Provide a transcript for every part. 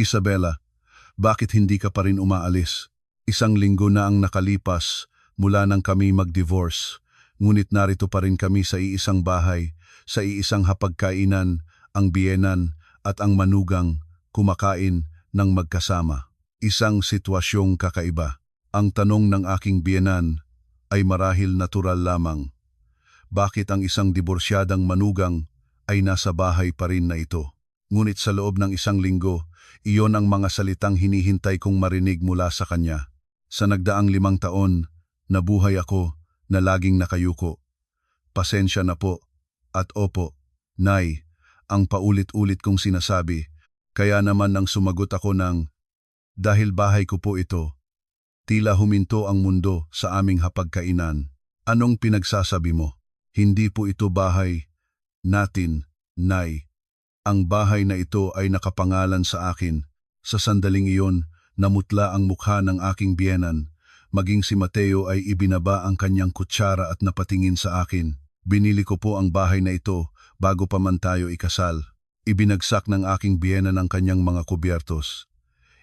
Isabela, bakit hindi ka pa rin umaalis? 1 linggo na ang nakalipas mula nang kami mag-divorce, ngunit narito pa rin kami sa iisang bahay, sa iisang hapagkainan, ang biyenan at ang manugang kumakain ng magkasama. Isang sitwasyong kakaiba. Ang tanong ng aking biyenan ay marahil natural lamang. Bakit ang isang diborsyadang manugang ay nasa bahay pa rin na ito? Ngunit sa loob ng 1 linggo, iyon ang mga salitang hinihintay kong marinig mula sa kanya. Sa nagdaang 5 taon, nabuhay ako na laging nakayuko. Pasensya na po, at opo, Nay, ang paulit-ulit kong sinasabi. Kaya naman nang sumagot ako ng, dahil bahay ko po ito, tila huminto ang mundo sa aming hapagkainan. Anong pinagsasabi mo? Hindi po ito bahay natin, Nay. Ang bahay na ito ay nakapangalan sa akin. Sa sandaling iyon, namutla ang mukha ng aking biyenan. Maging si Mateo ay ibinaba ang kanyang kutsara at napatingin sa akin. Binili ko po ang bahay na ito bago pa man tayo ikasal. Ibinagsak ng aking biyenan ang kanyang mga kubyertos.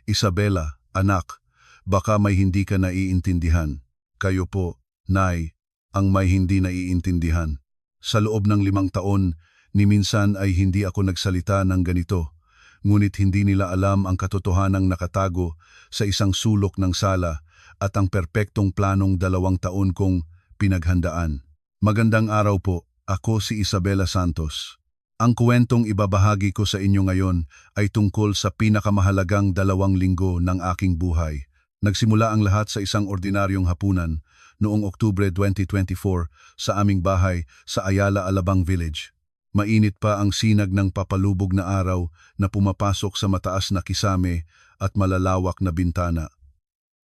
Isabela, anak, baka may hindi ka naiintindihan. Kayo po, Nay, ang may hindi naiintindihan. Sa loob ng 5 taon, ni minsan ay hindi ako nagsalita ng ganito, ngunit hindi nila alam ang katotohanang nakatago sa isang sulok ng sala at ang perpektong planong 2 taon kong pinaghandaan. Magandang araw po, ako si Isabela Santos. Ang kwentong ibabahagi ko sa inyo ngayon ay tungkol sa pinakamahalagang 2 linggo ng aking buhay. Nagsimula ang lahat sa isang ordinaryong hapunan noong Oktubre 2024 sa aming bahay sa Ayala Alabang Village. Mainit pa ang sinag ng papalubog na araw na pumapasok sa mataas na kisame at malalawak na bintana.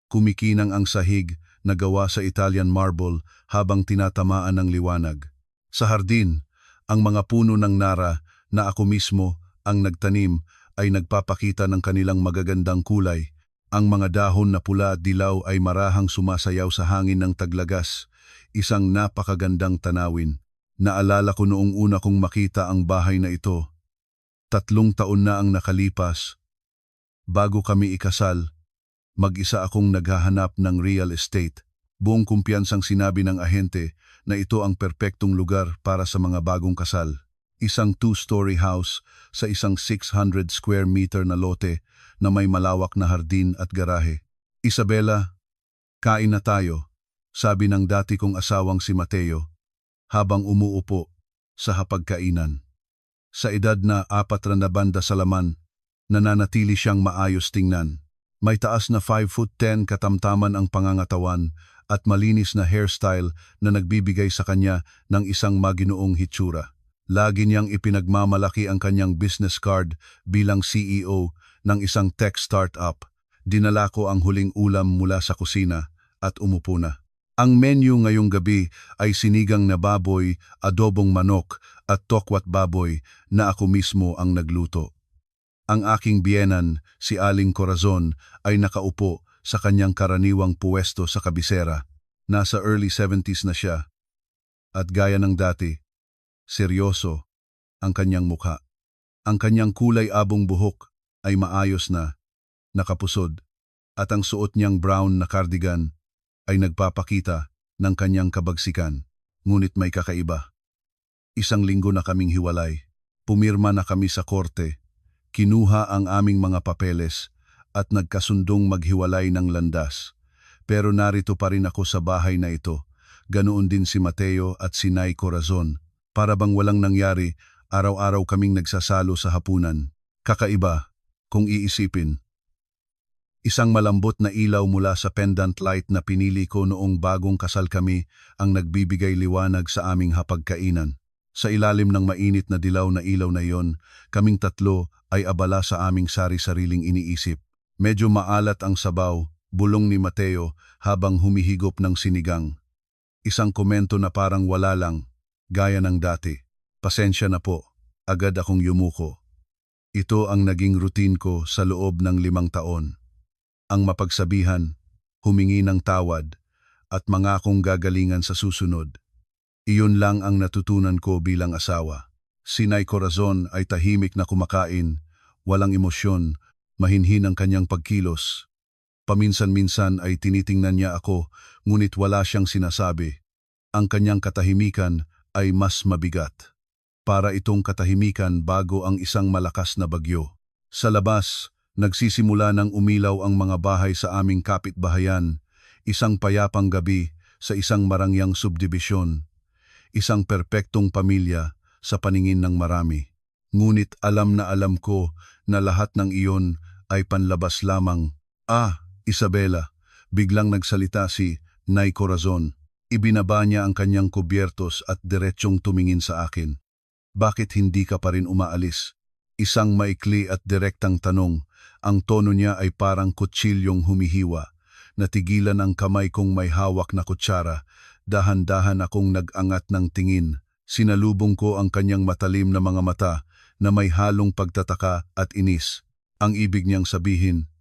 Kumikinang ang sahig na gawa sa Italian marble habang tinatamaan ng liwanag. Sa hardin, ang mga puno ng nara na ako mismo ang nagtanim ay nagpapakita ng kanilang magagandang kulay. Ang mga dahon na pula at dilaw ay marahang sumasayaw sa hangin ng taglagas, isang napakagandang tanawin. Naalala ko noong una kong makita ang bahay na ito. 3 taon na ang nakalipas. Bago kami ikasal, mag-isa akong naghahanap ng real estate. Buong kumpiyansang sinabi ng ahente na ito ang perpektong lugar para sa mga bagong kasal. Isang 2-story house sa isang 600 square meter na lote na may malawak na hardin at garahe. Isabela, kain na tayo, sabi ng dati kong asawang si Mateo, habang umuupo sa hapagkainan. Sa edad na 4 na banda sa laman, nananatili siyang maayos tingnan. May taas na 5'10" katamtaman ang pangangatawan at malinis na hairstyle na nagbibigay sa kanya ng isang maginoong hitsura. Lagi niyang ipinagmamalaki ang kanyang business card bilang CEO ng isang tech startup. Dinala ko ang huling ulam mula sa kusina at umupo na. Ang menu ngayong gabi ay sinigang na baboy, adobong manok at tokwat baboy na ako mismo ang nagluto. Ang aking biyenan, si Aling Corazon, ay nakaupo sa kanyang karaniwang puwesto sa kabisera. Nasa early 70s na siya. At gaya ng dati, seryoso ang kanyang mukha. Ang kanyang kulay abong buhok ay maayos na, nakapusod, at ang suot niyang brown na cardigan ay nagpapakita ng kanyang kabagsikan. Ngunit may kakaiba. 1 linggo na kaming hiwalay. Pumirma na kami sa korte. Kinuha ang aming mga papeles at nagkasundong maghiwalay ng landas. Pero narito pa rin ako sa bahay na ito. Ganoon din si Mateo at si Nay Corazon. Para bang walang nangyari, araw-araw kaming nagsasalo sa hapunan. Kakaiba, kung iisipin. Isang malambot na ilaw mula sa pendant light na pinili ko noong bagong kasal kami ang nagbibigay liwanag sa aming hapagkainan. Sa ilalim ng mainit na dilaw na ilaw na iyon, kaming 3 ay abala sa aming sari-sariling iniisip. Medyo maalat ang sabaw, bulong ni Mateo habang humihigop ng sinigang. Isang komento na parang wala lang, gaya ng dati. Pasensya na po, agad akong yumuko. Ito ang naging routine ko sa loob ng 5 taon. Ang mapagsabihan, humingi ng tawad, at mangakong gagalingan sa susunod. Iyon lang ang natutunan ko bilang asawa. Si Nay Corazon ay tahimik na kumakain, walang emosyon, Mahinhin ang kanyang pagkilos. Paminsan-minsan ay tinitingnan niya ako, ngunit wala siyang sinasabi. Ang kanyang katahimikan ay mas mabigat. Para itong katahimikan bago ang isang malakas na bagyo. Sa labas, nagsisimula ng umilaw ang mga bahay sa aming kapitbahayan. Isang payapang gabi sa isang marangyang subdibisyon. Isang perpektong pamilya sa paningin ng marami. Ngunit alam na alam ko na lahat ng iyon ay panlabas lamang. Isabela, biglang nagsalita si Nay Corazon. Ibinaba niya ang kanyang kubyertos at diretsyong tumingin sa akin. Bakit hindi ka pa rin umaalis? Isang maikli at direktang tanong. Ang tono niya ay parang kutsilyong humihiwa. Natigilan ang kamay kong may hawak na kutsara. Dahan-dahan akong nag-angat ng tingin. Sinalubong ko ang kanyang matalim na mga mata na may halong pagtataka at inis. Ang ibig niyang sabihin,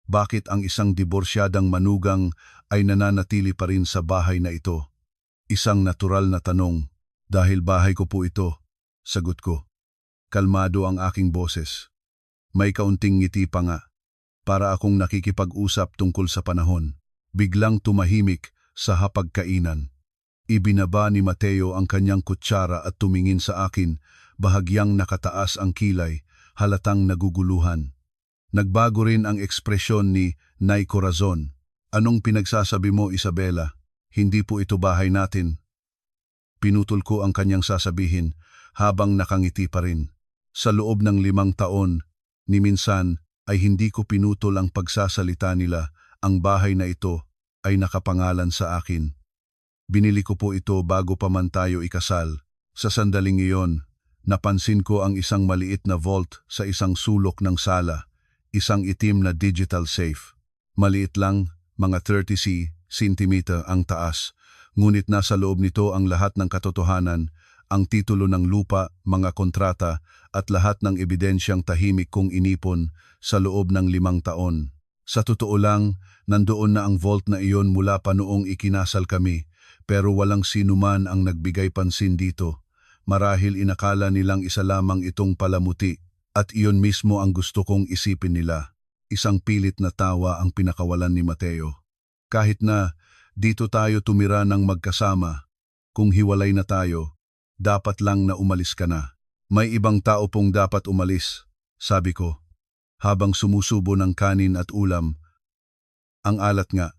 bakit ang isang diborsyadang manugang ay nananatili pa rin sa bahay na ito? Isang natural na tanong. Dahil bahay ko po ito, sagot ko. Kalmado ang aking boses. May kaunting ngiti pa nga. Para akong nakikipag-usap tungkol sa panahon. Biglang tumahimik sa hapagkainan. Ibinaba ni Mateo ang kanyang kutsara at tumingin sa akin, bahagyang nakataas ang kilay, halatang naguguluhan. Nagbago rin ang ekspresyon ni Nay Corazon. Anong pinagsasabi mo, Isabela? Hindi po ito bahay natin. Pinutol ko ang kanyang sasabihin habang nakangiti pa rin. Sa loob ng 5 taon, ni minsan ay hindi ko pinutol ang pagsasalita nila. Ang bahay na ito ay nakapangalan sa akin. Binili ko po ito bago pa man tayo ikasal. Sa sandaling iyon, napansin ko ang isang maliit na vault sa isang sulok ng sala. Isang itim na digital safe. Maliit lang, mga 30 centimeter ang taas. Ngunit nasa loob nito ang lahat ng katotohanan, ang titulo ng lupa, mga kontrata, at lahat ng ebidensyang tahimik kong inipon sa loob ng 5 taon. Sa totoo lang, nandoon na ang vault na iyon mula pa noong ikinasal kami, pero walang sinuman ang nagbigay pansin dito. Marahil inakala nilang isa lamang itong palamuti. At iyon mismo ang gusto kong isipin nila. Isang pilit na tawa ang pinakawalan ni Mateo. Kahit na dito tayo tumira ng magkasama, kung hiwalay na tayo, dapat lang na umalis ka na. May ibang tao pong dapat umalis, sabi ko, habang sumusubo ng kanin at ulam. Ang alat nga,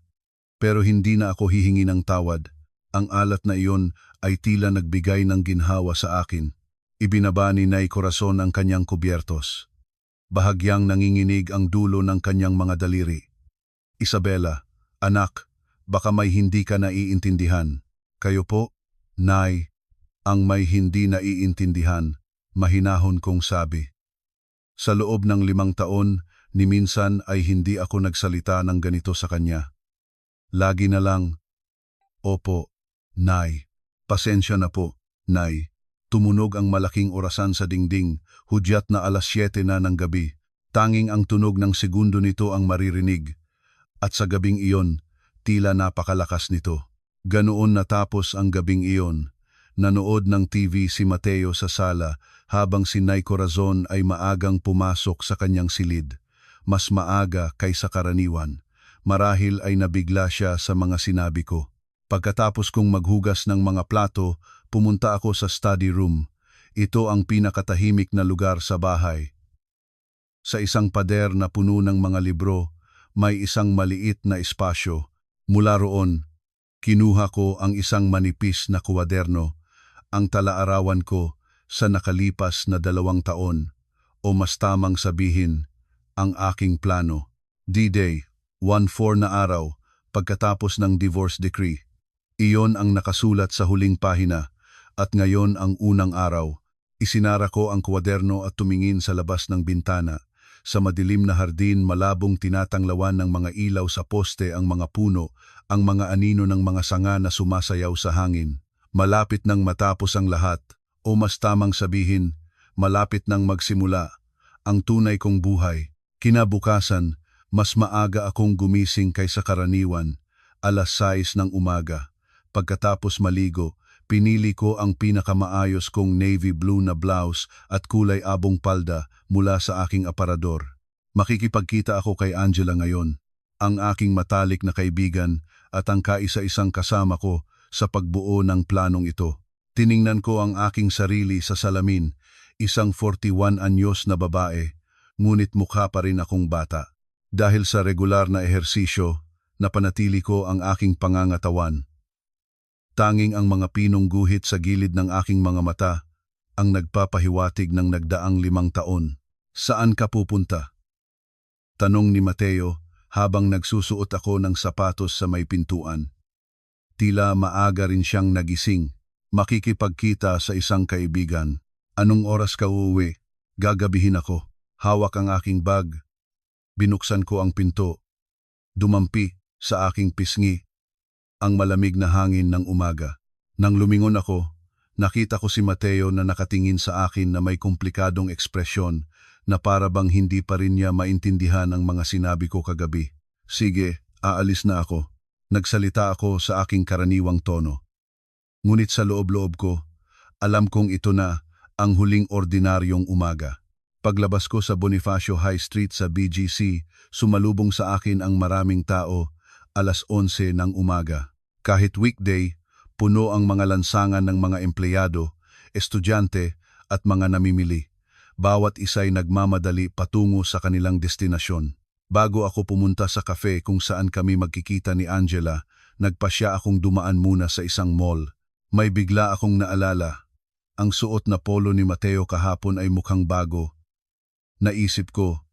pero hindi na ako hihingi ng tawad. Ang alat na iyon ay tila nagbigay ng ginhawa sa akin. Ibinaba ni Nay Corazon ang kanyang kubyertos. Bahagyang nanginginig ang dulo ng kanyang mga daliri. Isabela, anak, baka may hindi ka naiintindihan. Kayo po, Nay, ang may hindi naiintindihan, mahinahon kong sabi. Sa loob ng 5 taon, ni minsan ay hindi ako nagsalita ng ganito sa kanya. Lagi na lang, opo, Nay, pasensya na po, Nay. Tumunog ang malaking orasan sa dingding, hudyat na 7:00 na ng gabi. Tanging ang tunog ng segundo nito ang maririnig. At sa gabing iyon, tila napakalakas nito. Ganoon natapos ang gabing iyon. Nanood ng TV si Mateo sa sala habang si Nay Corazon ay maagang pumasok sa kanyang silid. Mas maaga kaysa karaniwan. Marahil ay nabigla siya sa mga sinabi ko. Pagkatapos kong maghugas ng mga plato, pumunta ako sa study room. Ito ang pinakatahimik na lugar sa bahay. Sa isang pader na puno ng mga libro, may isang maliit na espasyo. Mula roon, kinuha ko ang isang manipis na kwaderno, ang talaarawan ko sa nakalipas na 2 taon, o mas tamang sabihin, ang aking plano. D-Day, 1/4 na araw, pagkatapos ng divorce decree. Iyon ang nakasulat sa huling pahina, at ngayon ang unang araw. Isinara ko ang kwaderno at tumingin sa labas ng bintana. Sa madilim na hardin, malabong tinatanglawan ng mga ilaw sa poste ang mga puno, ang mga anino ng mga sanga na sumasayaw sa hangin. Malapit nang matapos ang lahat, o mas tamang sabihin, malapit nang magsimula, ang tunay kong buhay. Kinabukasan, mas maaga akong gumising kaysa karaniwan, 6:00 ng umaga. Pagkatapos maligo, pinili ko ang pinakamaayos kong navy blue na blouse at kulay abong palda mula sa aking aparador. Makikipagkita ako kay Angela ngayon, ang aking matalik na kaibigan at ang kaisa-isang kasama ko sa pagbuo ng planong ito. Tiningnan ko ang aking sarili sa salamin, isang 41 anyos na babae, ngunit mukha pa rin akong bata. Dahil sa regular na ehersisyo, napanatili ko ang aking pangangatawan. Tanging ang mga pinong guhit sa gilid ng aking mga mata ang nagpapahiwatig ng nagdaang 5 taon. Saan ka pupunta? Tanong ni Mateo habang nagsusuot ako ng sapatos sa may pintuan. Tila maaga rin siyang nagising. Makikipagkita sa isang kaibigan. Anong oras ka uuwi? Gagabihin ako. Hawak ang aking bag. Binuksan ko ang pinto. Dumampi sa aking pisngi ang malamig na hangin ng umaga. Nang lumingon ako, nakita ko si Mateo na nakatingin sa akin na may komplikadong ekspresyon na para bang hindi pa rin niya maintindihan ang mga sinabi ko kagabi. Sige, aalis na ako. Nagsalita ako sa aking karaniwang tono. Ngunit sa loob-loob ko, alam kong ito na ang huling ordinaryong umaga. Paglabas ko sa Bonifacio High Street sa BGC, sumalubong sa akin ang maraming tao, 11:00 ng umaga. Kahit weekday, puno ang mga lansangan ng mga empleyado, estudyante at mga namimili. Bawat isa'y nagmamadali patungo sa kanilang destinasyon. Bago ako pumunta sa cafe kung saan kami magkikita ni Angela, nagpasya akong dumaan muna sa isang mall. May bigla akong naalala. Ang suot na polo ni Mateo kahapon ay mukhang bago. Naisip ko,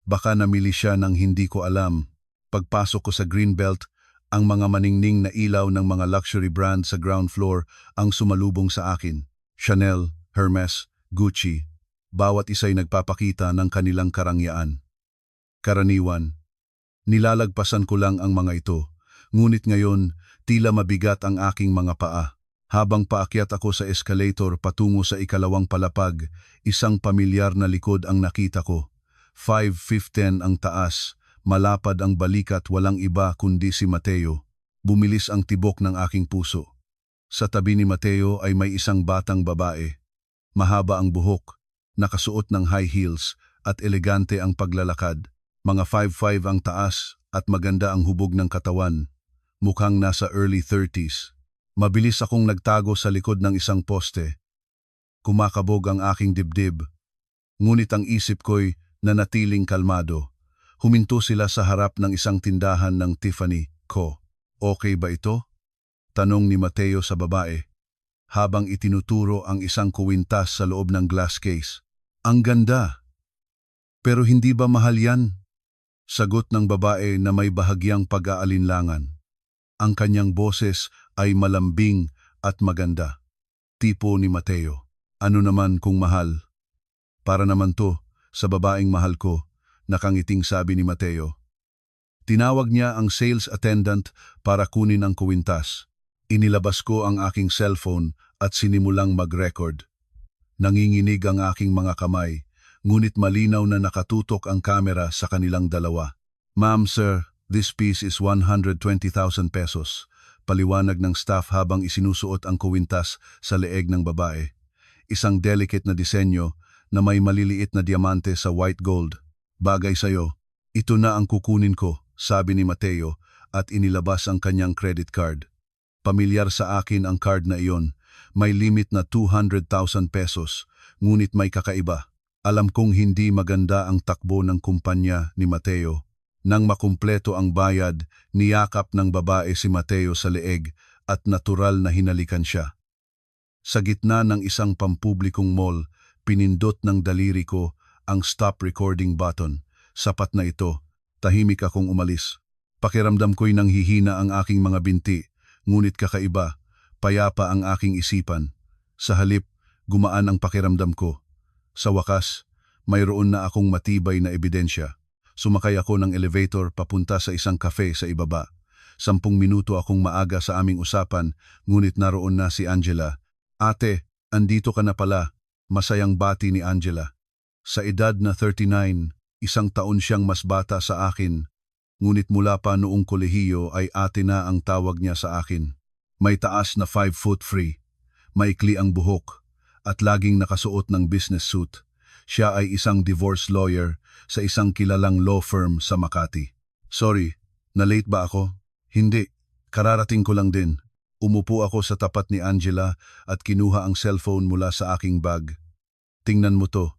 baka namili siya ng hindi ko alam. Pagpasok ko sa Greenbelt, ang mga maningning na ilaw ng mga luxury brand sa ground floor ang sumalubong sa akin. Chanel, Hermes, Gucci, bawat isa'y nagpapakita ng kanilang karangyaan. Karaniwan, nilalagpasan ko lang ang mga ito, ngunit ngayon tila mabigat ang aking mga paa. Habang paakyat ako sa escalator patungo sa ikalawang palapag, isang pamilyar na likod ang nakita ko. 5'10" ang taas, malapad ang balikat, walang iba kundi si Mateo. Bumilis ang tibok ng aking puso. Sa tabi ni Mateo ay may isang batang babae. Mahaba ang buhok, nakasuot ng high heels at elegante ang paglalakad. Mga 5'5" ang taas at maganda ang hubog ng katawan. Mukhang nasa early 30s. Mabilis akong nagtago sa likod ng isang poste. Kumakabog ang aking dibdib. Ngunit ang isip ko'y nanatiling kalmado. Huminto sila sa harap ng isang tindahan ng Tiffany Co. Okay ba ito? Tanong ni Mateo sa babae, habang itinuturo ang isang kuwintas sa loob ng glass case. Ang ganda! Pero hindi ba mahal yan? Sagot ng babae na may bahagyang pag-aalinlangan. Ang kanyang boses ay malambing at maganda. Tipo ni Mateo. Ano naman kung mahal? Para naman to sa babaeng mahal ko, nakangiting sabi ni Mateo. Tinawag niya ang sales attendant para kunin ang kuwintas. Inilabas ko ang aking cellphone at sinimulang mag-record. Nanginginig ang aking mga kamay, ngunit malinaw na nakatutok ang kamera sa kanilang dalawa. Ma'am, sir, this piece is 120,000 pesos. Paliwanag ng staff habang isinusuot ang kuwintas sa leeg ng babae. Isang delicate na disenyo na may maliliit na diamante sa white gold. Bagay sa'yo. Ito na ang kukunin ko, sabi ni Mateo at inilabas ang kanyang credit card. Pamilyar sa akin ang card na iyon. May limit na 200,000 pesos, ngunit may kakaiba. Alam kong hindi maganda ang takbo ng kumpanya ni Mateo. Nang makumpleto ang bayad, niyakap ng babae si Mateo sa leeg at natural na hinalikan siya. Sa gitna ng isang pampublikong mall, pinindot ng daliri ko ang stop recording button. Sapat na ito. Tahimik akong umalis. Pakiramdam ko'y nanghihina ang aking mga binti, ngunit kakaiba, payapa ang aking isipan. Sa halip, gumaan ang pakiramdam ko. Sa wakas, mayroon na akong matibay na ebidensya. Sumakay ako ng elevator papunta sa isang cafe sa ibaba. 10 minuto akong maaga sa aming usapan, ngunit naroon na si Angela. Ate, andito ka na pala. Masayang bati ni Angela. Sa edad na 39, 1 taon siyang mas bata sa akin. Ngunit mula pa noong kolehiyo ay ate na ang tawag niya sa akin. May taas na 5'3", maikli ang buhok, at laging nakasuot ng business suit. Siya ay isang divorce lawyer sa isang kilalang law firm sa Makati. Sorry, na-late ba ako? Hindi, kararating ko lang din. Umupo ako sa tapat ni Angela at kinuha ang cellphone mula sa aking bag. Tingnan mo to.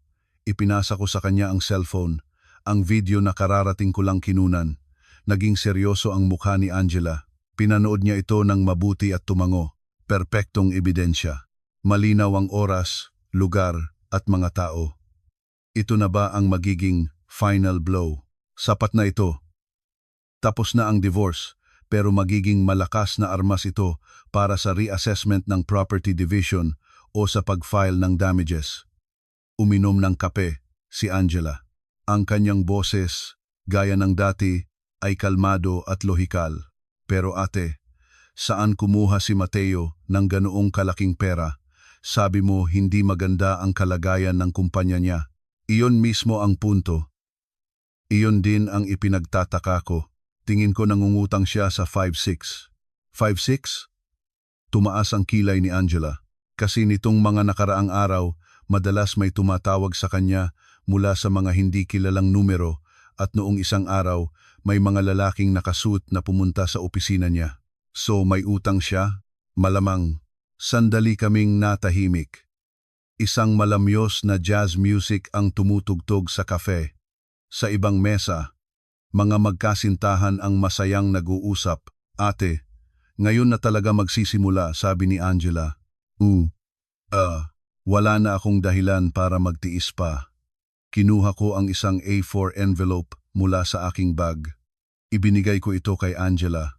Ipinasa ko sa kanya ang cellphone. Ang video na kararating ko lang kinunan. Naging seryoso ang mukha ni Angela. Pinanood niya ito ng mabuti at tumango. Perpektong ebidensya. Malinaw ang oras, lugar at mga tao. Ito na ba ang magiging final blow? Sapat na ito. Tapos na ang divorce, pero magiging malakas na armas ito para sa reassessment ng property division o sa pag-file ng damages. Uminom ng kape si Angela. Ang kanyang boses, gaya ng dati, ay kalmado at lohikal. Pero ate, saan kumuha si Mateo ng ganoong kalaking pera? Sabi mo hindi maganda ang kalagayan ng kumpanya niya. Iyon mismo ang punto. Iyon din ang ipinagtataka ko. Tingin ko nangungutang siya sa 5-6. 5-6? Tumaas ang kilay ni Angela. Kasi nitong mga nakaraang araw, madalas may tumatawag sa kanya mula sa mga hindi kilalang numero at noong isang araw, may mga lalaking nakasuit na pumunta sa opisina niya. So may utang siya? Malamang. Sandali kaming natahimik. Isang malamyos na jazz music ang tumutugtog sa kafe. Sa ibang mesa, mga magkasintahan ang masayang nag-uusap. Ate, ngayon na talaga magsisimula, sabi ni Angela. Wala na akong dahilan para magtiis pa. Kinuha ko ang isang A4 envelope mula sa aking bag. Ibinigay ko ito kay Angela.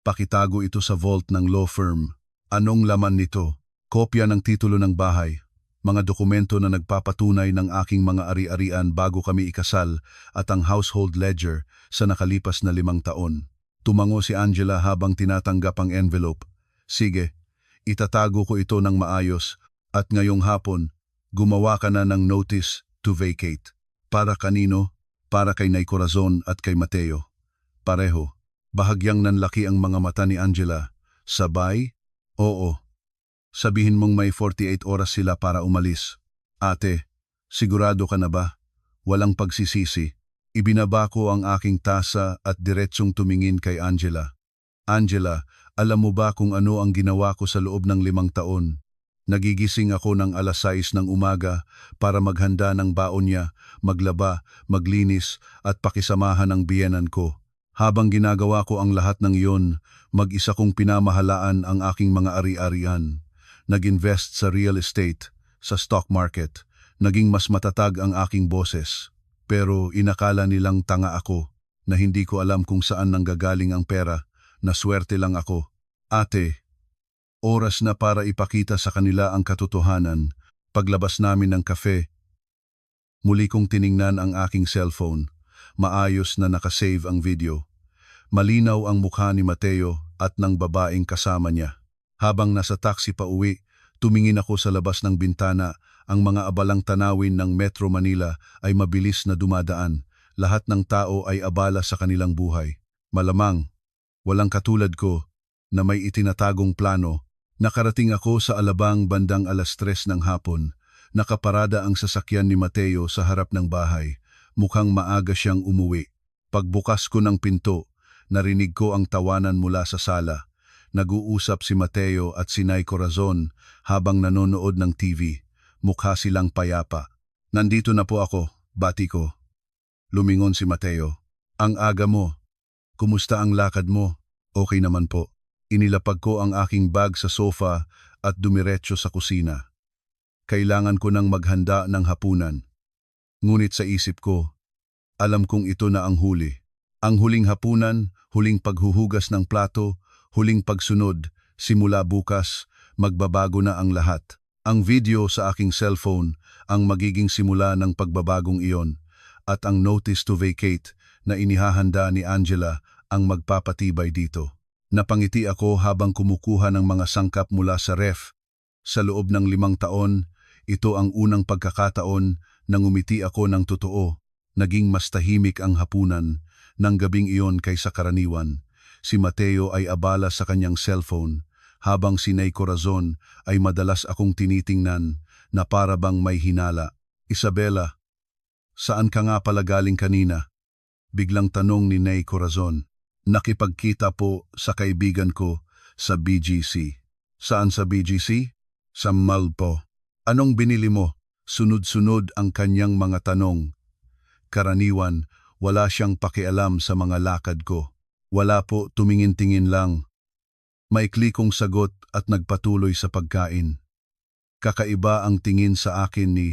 Pakitago ito sa vault ng law firm. Anong laman nito? Kopya ng titulo ng bahay. Mga dokumento na nagpapatunay ng aking mga ari-arian bago kami ikasal at ang household ledger sa nakalipas na 5 taon. Tumango si Angela habang tinatanggap ang envelope. Sige, itatago ko ito ng maayos at ngayong hapon, gumawa ka na ng notice to vacate. Para kanino? Para kay Nay Corazon at kay Mateo. Pareho. Bahagyang nanlaki ang mga mata ni Angela. Sabay? Oo. Sabihin mong may 48 oras sila para umalis. Ate, sigurado ka na ba? Walang pagsisisi. Ibinaba ko ang aking tasa at diretsong tumingin kay Angela. Angela, alam mo ba kung ano ang ginawa ko sa loob ng 5 taon? Nagigising ako ng alas 6 ng umaga para maghanda ng baon niya, maglaba, maglinis at pakisamahan ang biyenan ko. Habang ginagawa ko ang lahat ng iyon, mag-isa kong pinamahalaan ang aking mga ari-arian. Nag-invest sa real estate, sa stock market. Naging mas matatag ang aking boses. Pero inakala nilang tanga ako, na hindi ko alam kung saan nanggagaling ang pera, na swerte lang ako. Ate, oras na para ipakita sa kanila ang katotohanan. Paglabas namin ng kafe, muli kong tiningnan ang aking cellphone. Maayos na nakasave ang video. Malinaw ang mukha ni Mateo at ng babaeng kasama niya. Habang nasa taxi pa uwi, tumingin ako sa labas ng bintana. Ang mga abalang tanawin ng Metro Manila ay mabilis na dumadaan. Lahat ng tao ay abala sa kanilang buhay. Malamang, walang katulad ko na may itinatagong plano. Nakarating ako sa Alabang bandang alas 3 ng hapon. Nakaparada ang sasakyan ni Mateo sa harap ng bahay. Mukhang maaga siyang umuwi. Pagbukas ko ng pinto, narinig ko ang tawanan mula sa sala. Nag-uusap si Mateo at si Nay Corazon habang nanonood ng TV. Mukha silang payapa. Nandito na po ako, bati ko. Lumingon si Mateo. Ang aga mo. Kumusta ang lakad mo? Okay naman po. Inilapag ko ang aking bag sa sofa at dumiretso sa kusina. Kailangan ko nang maghanda ng hapunan. Ngunit sa isip ko, alam kong ito na ang huli. Ang huling hapunan, huling paghuhugas ng plato, huling pagsunod, simula bukas, magbabago na ang lahat. Ang video sa aking cellphone ang magiging simula ng pagbabagong iyon at ang notice to vacate na inihahanda ni Angela ang magpapatibay dito. Napangiti ako habang kumukuha ng mga sangkap mula sa ref. Sa loob ng 5 taon, ito ang unang pagkakataon na ngumiti ako ng totoo. Naging mas tahimik ang hapunan ng gabing iyon kaysa karaniwan. Si Mateo ay abala sa kanyang cellphone, habang si Nay Corazon ay madalas akong tinitingnan na para bang may hinala. Isabela, saan ka nga pala galing kanina? Biglang tanong ni Nay Corazon. Nakipagkita po sa kaibigan ko sa BGC. Saan sa BGC? Sa mall po. Anong binili mo? Sunod-sunod ang kanyang mga tanong. Karaniwan, wala siyang pakialam sa mga lakad ko. Wala po, tumingin-tingin lang. Maikli kong sagot at nagpatuloy sa pagkain. Kakaiba ang tingin sa akin ni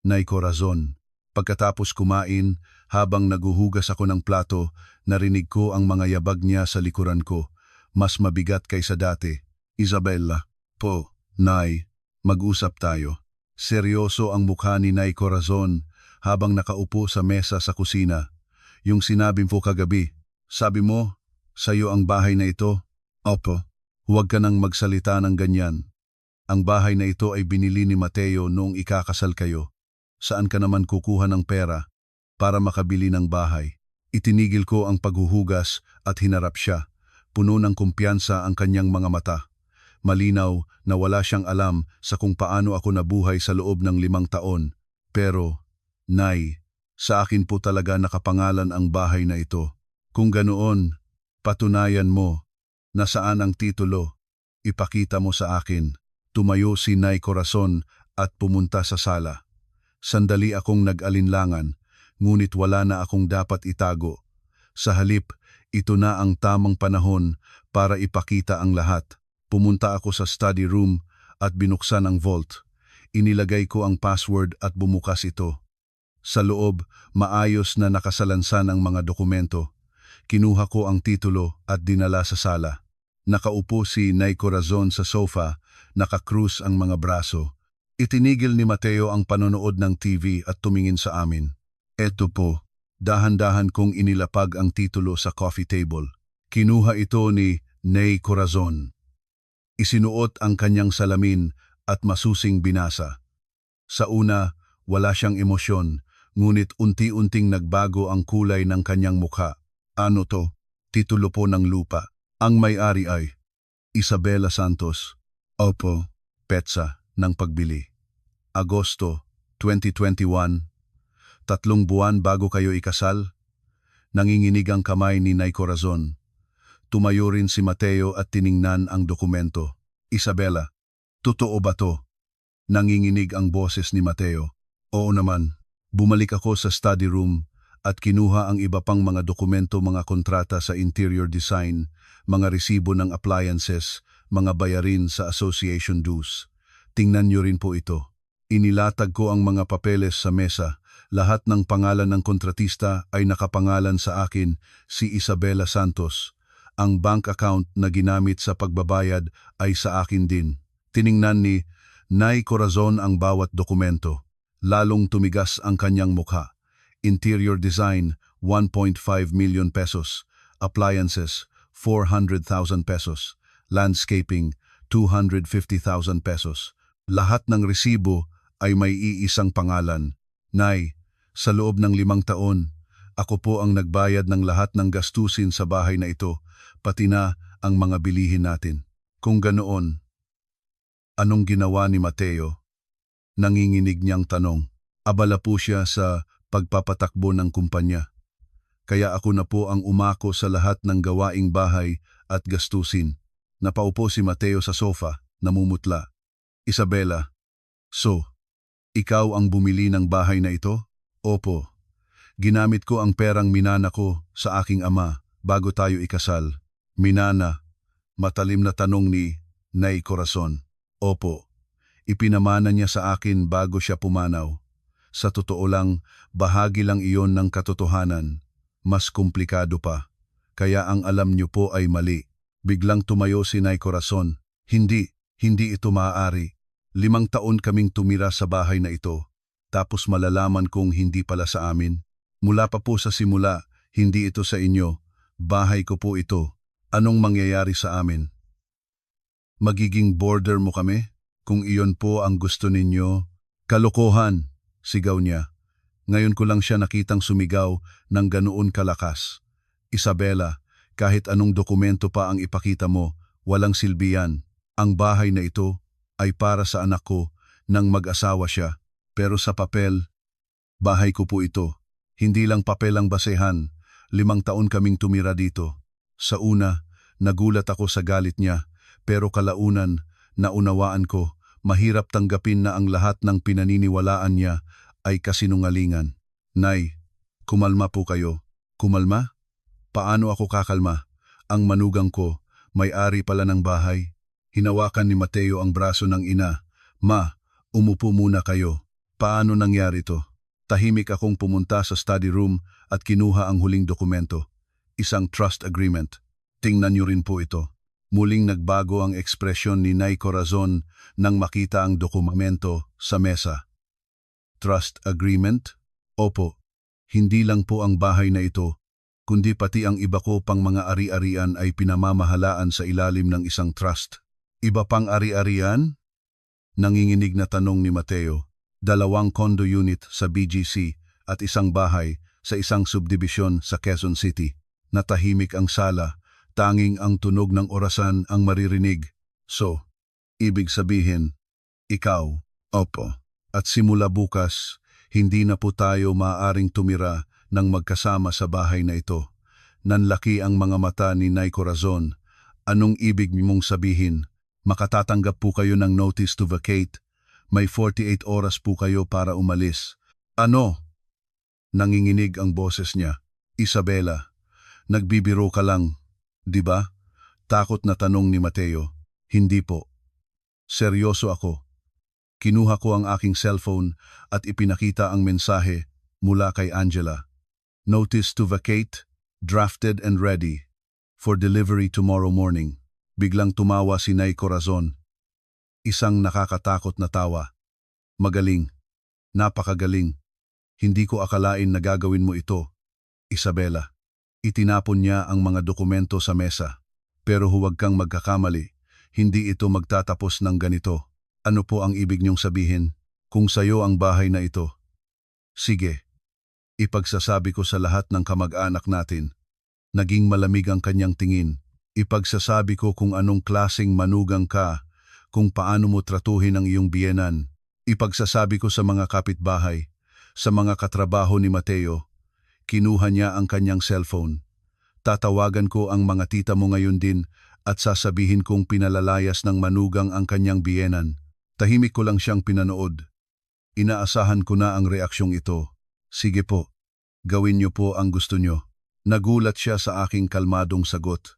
Nay Corazon. Pagkatapos kumain, habang naguhugas ako ng plato, narinig ko ang mga yabag niya sa likuran ko. Mas mabigat kaysa dati. Isabela, po, Nay, mag-usap tayo. Seryoso ang mukha ni Nay Corazon habang nakaupo sa mesa sa kusina. Yung sinabi mo kagabi, sabi mo, sa'yo ang bahay na ito? Opo, huwag ka nang magsalita ng ganyan. Ang bahay na ito ay binili ni Mateo noong ikakasal kayo. Saan ka naman kukuha ng pera para makabili ng bahay? Itinigil ko ang paghuhugas at hinarap siya. Puno ng kumpiyansa ang kanyang mga mata. Malinaw na wala siyang alam sa kung paano ako nabuhay sa loob ng 5 taon. Pero, Nay, sa akin po talaga nakapangalan ang bahay na ito. Kung ganoon, patunayan mo na saan ang titulo. Ipakita mo sa akin. Tumayo si Nay Corazon at pumunta sa sala. Sandali akong nag-alinlangan, ngunit wala na akong dapat itago. Sa halip, ito na ang tamang panahon para ipakita ang lahat. Pumunta ako sa study room at binuksan ang vault. Inilagay ko ang password at bumukas ito. Sa loob, maayos na nakasalansan ang mga dokumento. Kinuha ko ang titulo at dinala sa sala. Nakaupo si Nay Corazon sa sofa, nakakrus ang mga braso. Itinigil ni Mateo ang panonood ng TV at tumingin sa amin. Eto po, dahan-dahan kong inilapag ang titulo sa coffee table. Kinuha ito ni Nay Corazon. Isinuot ang kanyang salamin at masusing binasa. Sa una, wala siyang emosyon, ngunit unti-unting nagbago ang kulay ng kanyang mukha. Ano to? Titulo po ng lupa. Ang may-ari ay Isabela Santos. Opo, petsa ng pagbili. Agosto 2021. 3 buwan bago kayo ikasal. Nanginginig ang kamay ni Nay Corazon. Tumayo rin si Mateo at tiningnan ang dokumento. Isabela, totoo ba to? Nanginginig ang boses ni Mateo. Oo naman. Bumalik ako sa study room at kinuha ang iba pang mga dokumento, mga kontrata sa interior design, mga resibo ng appliances, mga bayarin sa association dues. Tingnan niyo rin po ito. Inilatag ko ang mga papeles sa mesa. Lahat ng pangalan ng kontratista ay nakapangalan sa akin, si Isabela Santos. Ang bank account na ginamit sa pagbabayad ay sa akin din. Tiningnan ni Nay Corazon ang bawat dokumento. Lalong tumigas ang kanyang mukha. Interior design, 1.5 million pesos. Appliances, 400,000 pesos. Landscaping, 250,000 pesos. Lahat ng resibo ay may iisang pangalan. Nay, sa loob ng 5 taon, ako po ang nagbayad ng lahat ng gastusin sa bahay na ito, pati na ang mga bilihin natin. Kung ganoon, anong ginawa ni Mateo? Nanginginig niyang tanong. Abala po siya sa pagpapatakbo ng kumpanya. Kaya ako na po ang umako sa lahat ng gawaing bahay at gastusin. Napaupo si Mateo sa sofa, namumutla. Isabela, so, ikaw ang bumili ng bahay na ito? Opo. Ginamit ko ang perang minana ko sa aking ama bago tayo ikasal. Minana, matalim na tanong ni Nay Corazon. Opo. Ipinamana niya sa akin bago siya pumanaw. Sa totoo lang, bahagi lang iyon ng katotohanan. Mas komplikado pa. Kaya ang alam niyo po ay mali. Biglang tumayo si Nay Corazon. Hindi ito maaari. 5 taon kaming tumira sa bahay na ito. Tapos malalaman kong hindi pala sa amin. Mula pa po sa simula, hindi ito sa inyo. Bahay ko po ito. Anong mangyayari sa amin? Magiging border mo kami? Kung iyon po ang gusto ninyo. Kalokohan, sigaw niya. Ngayon ko lang siya nakitang sumigaw ng ganoon kalakas. Isabela, kahit anong dokumento pa ang ipakita mo, walang silbi yan. Ang bahay na ito ay para sa anak ko nang mag-asawa siya. Pero sa papel, bahay ko po ito. Hindi lang papel ang basehan. 5 taon kaming tumira dito. Sa una, nagulat ako sa galit niya, pero kalaunan, naunawaan ko, mahirap tanggapin na ang lahat ng pinaniniwalaan niya ay kasinungalingan. Nay, kumalma po kayo. Kumalma? Paano ako kakalma? Ang manugang ko, may-ari pala ng bahay. Hinawakan ni Mateo ang braso ng ina. Ma, umupo muna kayo. Paano nangyari to? Tahimik akong pumunta sa study room at kinuha ang huling dokumento. Isang trust agreement. Tingnan niyo rin po ito. Muling nagbago ang ekspresyon ni Nay Corazon nang makita ang dokumento sa mesa. Trust agreement? Opo. Hindi lang po ang bahay na ito, kundi pati ang iba ko pang mga ari-arian ay pinamamahalaan sa ilalim ng isang trust. Iba pang ari-arian? Nanginginig na tanong ni Mateo. 2 condo unit sa BGC at isang bahay sa isang subdibisyon sa Quezon City. Natahimik ang sala, tanging ang tunog ng orasan ang maririnig. So, ibig sabihin, ikaw, opo. At simula bukas, hindi na po tayo maaaring tumira ng magkasama sa bahay na ito. Nanlaki ang mga mata ni Nay Corazon. Anong ibig mong sabihin? Makatatanggap po kayo ng notice to vacate. May 48 oras po kayo para umalis. Ano? Nanginginig ang boses niya. Isabela, nagbibiro ka lang, di ba? Takot na tanong ni Mateo. Hindi po. Seryoso ako. Kinuha ko ang aking cellphone at ipinakita ang mensahe mula kay Angela. Notice to vacate, drafted and ready. For delivery tomorrow morning. Biglang tumawa si Nay Corazon. Isang nakakatakot na tawa. Magaling. Napakagaling. Hindi ko akalain na gagawin mo ito, Isabela. Itinapon niya ang mga dokumento sa mesa. Pero huwag kang magkakamali. Hindi ito magtatapos ng ganito. Ano po ang ibig niyong sabihin? Kung sayo ang bahay na ito. Sige. Ipagsasabi ko sa lahat ng kamag-anak natin. Naging malamig ang kanyang tingin. Ipagsasabi ko kung anong klaseng manugang ka, kung paano mo tratuhin ang iyong biyenan. Ipagsasabi ko sa mga kapitbahay, sa mga katrabaho ni Mateo. Kinuha niya ang kanyang cellphone. Tatawagan ko ang mga tita mo ngayon din at sasabihin kong pinalalayas ng manugang ang kanyang biyenan. Tahimik ko lang siyang pinanood. Inaasahan ko na ang reaksyong ito. Sige po, gawin niyo po ang gusto niyo. Nagulat siya sa aking kalmadong sagot.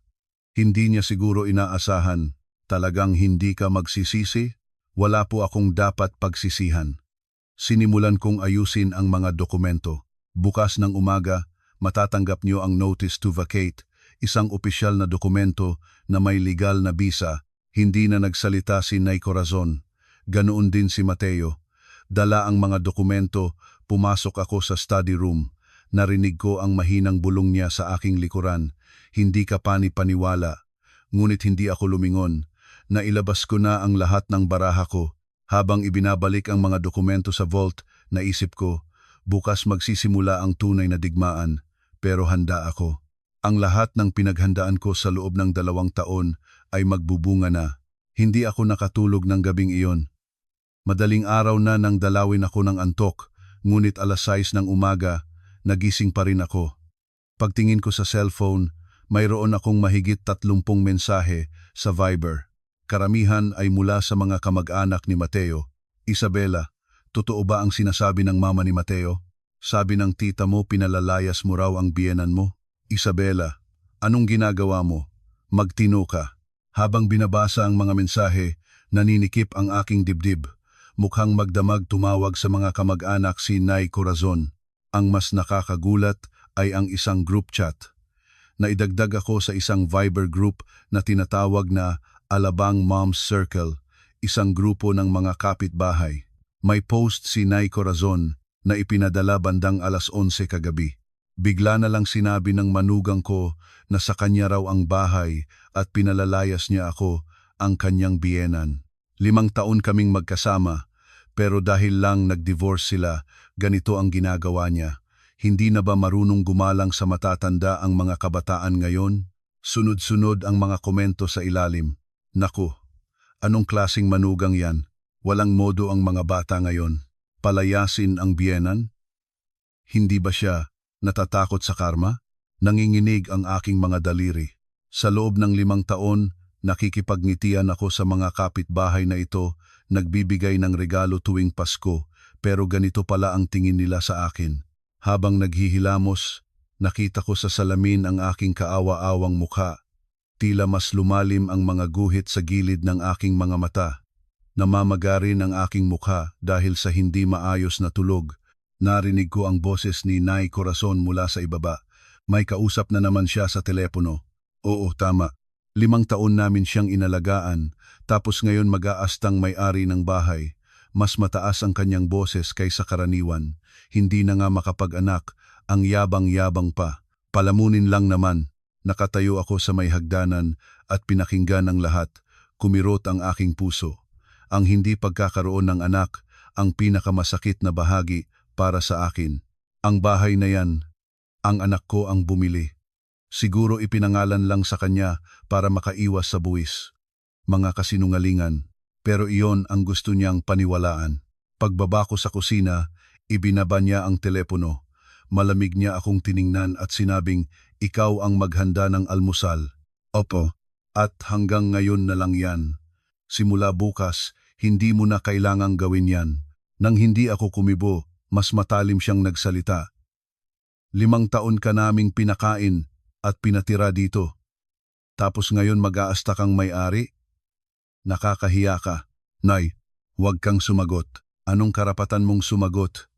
Hindi niya siguro inaasahan. Talagang hindi ka magsisisi? Wala po akong dapat pagsisihan. Sinimulan kong ayusin ang mga dokumento. Bukas ng umaga, matatanggap niyo ang notice to vacate, isang opisyal na dokumento na may legal na bisa. Hindi na nagsalita si Nay Corazon. Ganoon din si Mateo. Dala ang mga dokumento, pumasok ako sa study room. Narinig ko ang mahinang bulong niya sa aking likuran. Hindi ka pani-paniwala. Ngunit hindi ako lumingon. Nailabas ko na ang lahat ng baraha ko. Habang ibinabalik ang mga dokumento sa vault, naisip ko, bukas magsisimula ang tunay na digmaan. Pero handa ako. Ang lahat ng pinaghandaan ko sa loob ng 2 taon ay magbubunga na. Hindi ako nakatulog ng gabing iyon. Madaling araw na nang dalawin ako ng antok, ngunit 6:00 ng umaga, nagising pa rin ako. Pagtingin ko sa cellphone, mayroon akong mahigit 30 mensahe sa Viber. Karamihan ay mula sa mga kamag-anak ni Mateo. Isabela, totoo ba ang sinasabi ng mama ni Mateo? Sabi ng tita mo pinalalayas mo raw ang biyenan mo. Isabela, anong ginagawa mo? Magtino ka. Habang binabasa ang mga mensahe, naninikip ang aking dibdib. Mukhang magdamag tumawag sa mga kamag-anak si Nay Corazon. Ang mas nakakagulat ay ang isang group chat. Naidagdag ako sa isang Viber group na tinatawag na Alabang Moms Circle, isang grupo ng mga kapitbahay. May post si Nay Corazon na ipinadala bandang 11:00 kagabi. Bigla na lang sinabi ng manugang ko na sa kanya raw ang bahay at pinalalayas niya ako, ang kanyang biyenan. 5 taon kaming magkasama, pero dahil lang nag-divorce sila, ganito ang ginagawa niya. Hindi na ba marunong gumalang sa matatanda ang mga kabataan ngayon? Sunod-sunod ang mga komento sa ilalim. Naku, anong klaseng manugang yan? Walang modo ang mga bata ngayon. palayasin ang biyenan? Hindi ba siya natatakot sa karma? Nanginginig ang aking mga daliri. Sa loob ng 5 taon, nakikipagnitian ako sa mga kapitbahay na ito, nagbibigay ng regalo tuwing Pasko, pero ganito pala ang tingin nila sa akin. Habang naghihilamos, nakita ko sa salamin ang aking kaawa-awang mukha. Tila mas lumalim ang mga guhit sa gilid ng aking mga mata. Namamagarin ang aking mukha dahil sa hindi maayos na tulog. Narinig ko ang boses ni Nay Corazon mula sa ibaba. May kausap na naman siya sa telepono. Oo, tama. 5 taon namin siyang inalagaan, tapos ngayon mag-aastang may-ari ng bahay. Mas mataas ang kanyang boses kaysa karaniwan. Hindi na nga makapag-anak, ang yabang-yabang pa. Palamunin lang naman. Nakatayo ako sa may hagdanan at pinakinggan ang lahat. Kumirot ang aking puso. Ang hindi pagkakaroon ng anak, ang pinakamasakit na bahagi para sa akin. Ang bahay na yan, ang anak ko ang bumili. Siguro ipinangalan lang sa kanya para makaiwas sa buwis. Mga kasinungalingan, pero iyon ang gusto niyang paniwalaan. Pagbaba ko sa kusina, ibinaba niya ang telepono. Malamig niya akong tiningnan at sinabing, ikaw ang maghanda ng almusal. Opo, at hanggang ngayon na lang yan. Simula bukas, hindi mo na kailangang gawin yan. Nang hindi ako kumibo, mas matalim siyang nagsalita. 5 taon ka naming pinakain at pinatira dito. Tapos ngayon mag-aasta kang may-ari? Nakakahiya ka. Nay, huwag kang sumagot. Anong karapatan mong sumagot?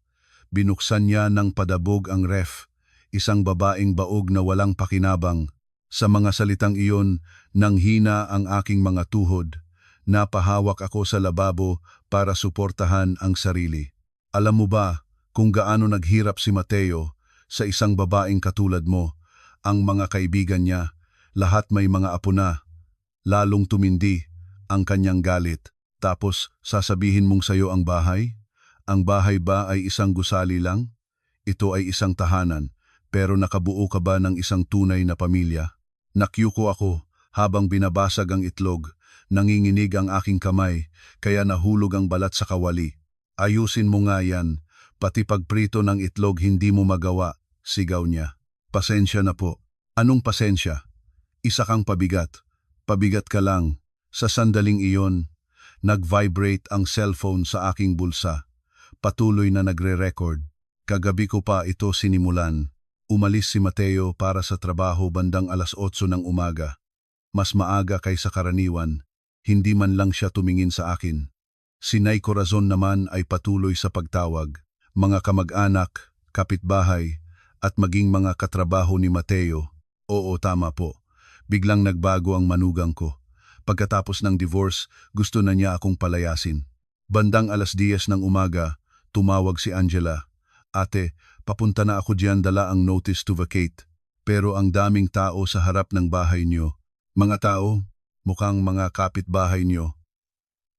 Binuksan niya ng padabog ang ref, isang babaeng baog na walang pakinabang. Sa mga salitang iyon, nanghina ang aking mga tuhod. Napahawak ako sa lababo para suportahan ang sarili. Alam mo ba kung gaano naghirap si Mateo sa isang babaeng katulad mo? Ang mga kaibigan niya, lahat may mga apo na. Lalong tumindi ang kanyang galit. Tapos sasabihin mong sayo ang bahay? Ang bahay ba ay isang gusali lang? Ito ay isang tahanan, pero nakabuo ka ba ng isang tunay na pamilya? Nakyuko ako habang binabasag ang itlog. Nanginginig ang aking kamay, kaya nahulog ang balat sa kawali. Ayusin mo nga yan, pati pagprito ng itlog hindi mo magawa, sigaw niya. Pasensya na po. Anong pasensya? Isa kang pabigat. Pabigat ka lang. Sa sandaling iyon, nag-vibrate ang cellphone sa aking bulsa. Patuloy na nagre-record. Kagabi ko pa ito sinimulan. Umalis si Mateo para sa trabaho bandang 8:00 ng umaga. Mas maaga kaysa karaniwan. Hindi man lang siya tumingin sa akin. Si Nay Corazon naman ay patuloy sa pagtawag. Mga kamag-anak, kapitbahay, at maging mga katrabaho ni Mateo. Oo, tama po. Biglang nagbago ang manugang ko. Pagkatapos ng divorce, gusto na niya akong palayasin. Bandang 10:00 ng umaga, tumawag si Angela. Ate, papunta na ako diyan, dala ang notice to vacate. Pero ang daming tao sa harap ng bahay niyo. Mga tao, mukhang mga kapitbahay niyo.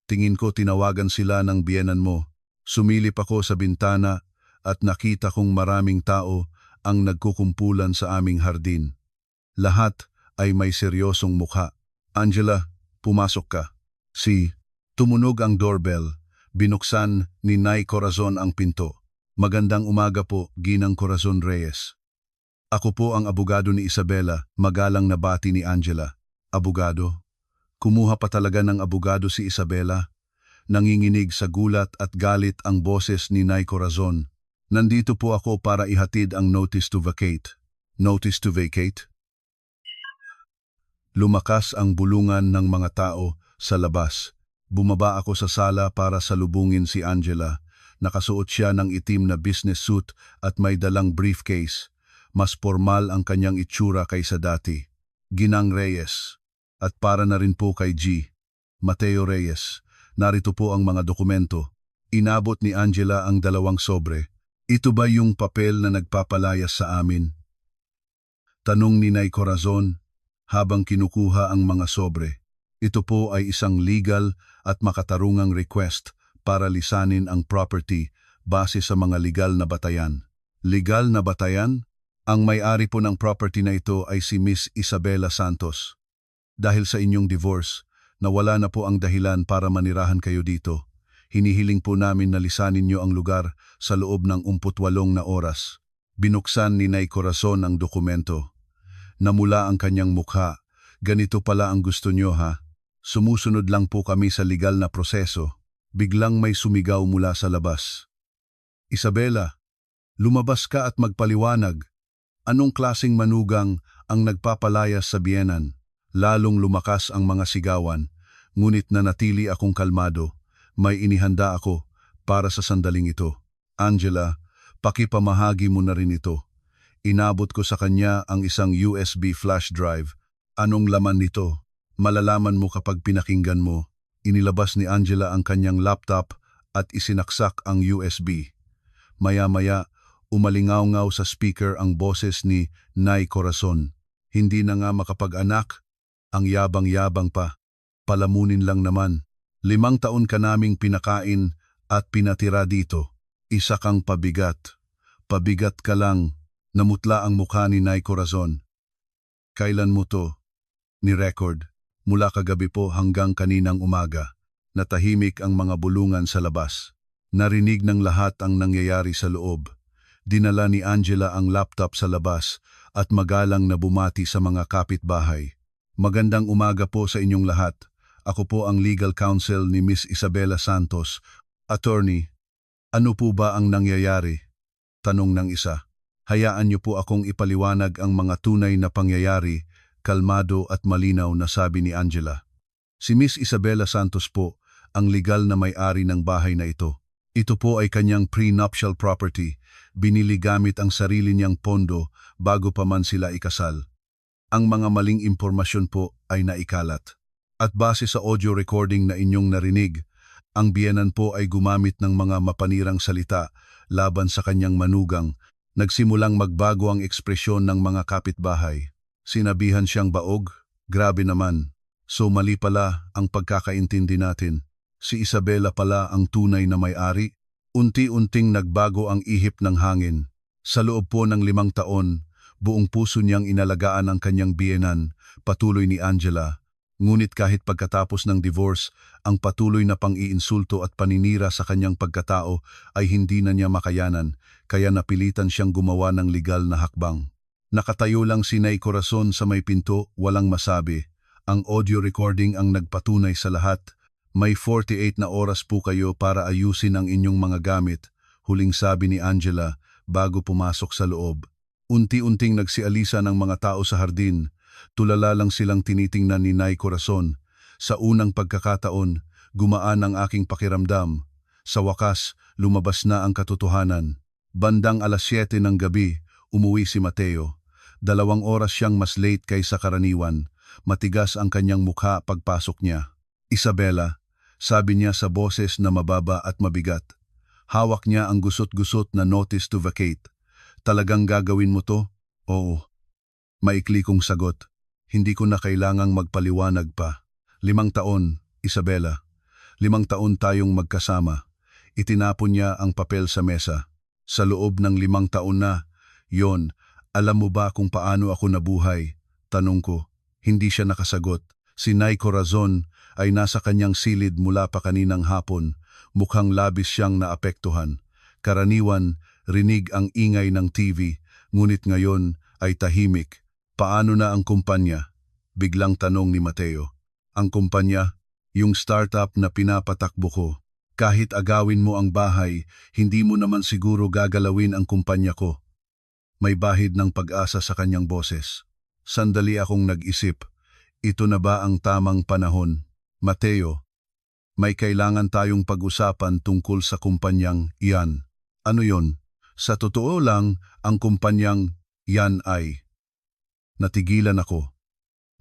Tingin ko tinawagan sila ng biyenan mo. Sumilip ako sa bintana at nakita kong maraming tao ang nagkukumpulan sa aming hardin. Lahat ay may seryosong mukha. Angela, pumasok ka. Tumunog ang doorbell. Binuksan ni Nay Corazon ang pinto. Magandang umaga po, Ginang Corazon Reyes. Ako po ang abogado ni Isabela, magalang na bati ni Angela. Abogado? Kumuha pa talaga ng abogado si Isabela. Nanginginig sa gulat at galit ang boses ni Nay Corazon. Nandito po ako para ihatid ang notice to vacate. Notice to vacate? Lumakas ang bulungan ng mga tao sa labas. Bumaba ako sa sala para salubungin si Angela. Nakasuot siya ng itim na business suit at may dalang briefcase. Mas formal ang kanyang itsura kaysa dati. Ginang Reyes. At para na rin po kay Mateo Reyes. Narito po ang mga dokumento. Inabot ni Angela ang 2 sobre. Ito ba yung papel na nagpapalayas sa amin? Tanong ni Nay Corazon habang kinukuha ang mga sobre. Ito po ay isang legal at makatarungang request para lisanin ang property base sa mga legal na batayan. Legal na batayan? Ang may-ari po ng property na ito ay si Miss Isabela Santos. Dahil sa inyong divorce, nawala na po ang dahilan para manirahan kayo dito. Hinihiling po namin na lisanin niyo ang lugar sa loob ng 28 na oras. Binuksan ni Nay Corazon ang dokumento. Namula ang kanyang mukha. Ganito pala ang gusto niyo ha? Sumusunod lang po kami sa legal na proseso. Biglang may sumigaw mula sa labas. Isabela, lumabas ka at magpaliwanag. Anong klasing manugang ang nagpapalayas sa biyenan? Lalong lumakas ang mga sigawan, ngunit nanatili akong kalmado. May inihanda ako para sa sandaling ito. Angela, pakipamahagi mo na rin ito. Inabot ko sa kanya ang isang USB flash drive. Anong laman nito? Malalaman mo kapag pinakinggan mo. Inilabas ni Angela ang kanyang laptop at isinaksak ang USB. Maya-maya, umalingaw-ngaw sa speaker ang boses ni Nay Corazon. Hindi na nga makapag-anak, ang yabang-yabang pa. Palamunin lang naman. 5 taon ka naming pinakain at pinatira dito. Isa kang pabigat. Pabigat ka lang. Namutla ang mukha ni Nay Corazon. Kailan mo to? Ni-record. Mula kagabi po hanggang kaninang umaga. Natahimik ang mga bulungan sa labas. Narinig ng lahat ang nangyayari sa loob. Dinala ni Angela ang laptop sa labas at magalang na bumati sa mga kapitbahay. Magandang umaga po sa inyong lahat. Ako po ang legal counsel ni Miss Isabela Santos. Attorney, ano po ba ang nangyayari? Tanong ng isa. Hayaan niyo po akong ipaliwanag ang mga tunay na pangyayari, kalmado at malinaw na sabi ni Angela. Si Miss Isabela Santos po ang legal na may-ari ng bahay na ito. Ito po ay kanyang prenuptial property. Binili gamit ang sarili niyang pondo bago pa man sila ikasal. Ang mga maling impormasyon po ay naikalat. At base sa audio recording na inyong narinig, ang biyenan po ay gumamit ng mga mapanirang salita laban sa kanyang manugang. Nagsimulang magbago ang ekspresyon ng mga kapitbahay. Sinabihan siyang baog? Grabe naman. So mali pala ang pagkakaintindi natin. Si Isabela pala ang tunay na may-ari. Unti-unting nagbago ang ihip ng hangin. Sa loob po ng 5 taon, buong puso niyang inalagaan ang kanyang biyenan, patuloy ni Angela. Ngunit kahit pagkatapos ng divorce, ang patuloy na pang-iinsulto at paninira sa kanyang pagkatao ay hindi na niya makayanan, kaya napilitan siyang gumawa ng legal na hakbang. Nakatayo lang si Nay Corazon sa may pinto, walang masabi. Ang audio recording ang nagpatunay sa lahat. May 48 na oras po kayo para ayusin ang inyong mga gamit, huling sabi ni Angela bago pumasok sa loob. Unti-unting nagsialisa ng mga tao sa hardin. Tulala lang silang tinitingnan ni Nay Corazon. Sa unang pagkakataon, gumaan ang aking pakiramdam. Sa wakas, lumabas na ang katotohanan. Bandang 7:00 ng gabi, umuwi si Mateo. 2 oras siyang mas late kaysa karaniwan. Matigas ang kanyang mukha pagpasok niya. Isabela, sabi niya sa boses na mababa at mabigat. Hawak niya ang gusot-gusot na notice to vacate. Talagang gagawin mo to? Oo. Maikli kong sagot. Hindi ko na kailangang magpaliwanag pa. 5 taon, Isabela. 5 taon tayong magkasama. Itinapon niya ang papel sa mesa. Sa loob ng 5 taon na, yon, alam mo ba kung paano ako nabuhay? Tanong ko. Hindi siya nakasagot. Si Nay Corazon ay nasa kanyang silid mula pa kaninang hapon. Mukhang labis siyang naapektuhan. Karaniwan, rinig ang ingay ng TV, ngunit ngayon ay tahimik. Paano na ang kumpanya? Biglang tanong ni Mateo. Ang kumpanya? Yung startup na pinapatakbo ko. Kahit agawin mo ang bahay, hindi mo naman siguro gagalawin ang kumpanya ko. May bahid ng pag-asa sa kanyang boses. Sandali akong nag-isip. Ito na ba ang tamang panahon? Mateo, may kailangan tayong pag-usapan tungkol sa kumpanyang iyan. Ano yon? Sa totoo lang, ang kumpanyang iyan ay... Natigilan ako.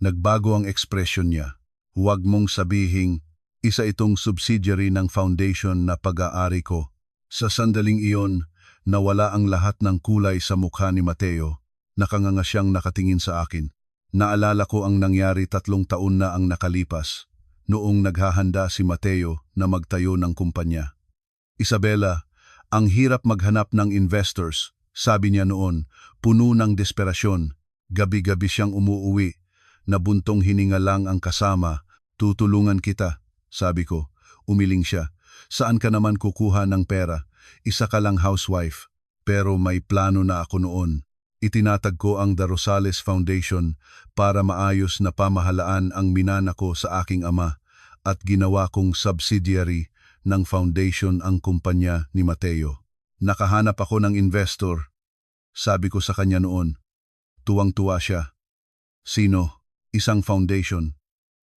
Nagbago ang ekspresyon niya. Huwag mong sabihing isa itong subsidiary ng foundation na pag-aari ko. Sa sandaling iyon, nawala ang lahat ng kulay sa mukha ni Mateo. Nakanganga siyang nakatingin sa akin. Naalala ko ang nangyari 3 taon na ang nakalipas, noong naghahanda si Mateo na magtayo ng kumpanya. Isabela, ang hirap maghanap ng investors, sabi niya noon, puno ng desperasyon. Gabi-gabi siyang umuuwi, nabuntong hininga lang ang kasama. Tutulungan kita, sabi ko. Umiling siya. Saan ka naman kukuha ng pera? Isa ka lang housewife. Pero may plano na ako noon. Itinatag ko ang The Rosales Foundation para maayos na pamahalaan ang minana ko sa aking ama at ginawa kong subsidiary ng foundation ang kumpanya ni Mateo. Nakahanap ako ng investor. Sabi ko sa kanya noon. Tuwang-tuwa siya. Sino? Isang foundation.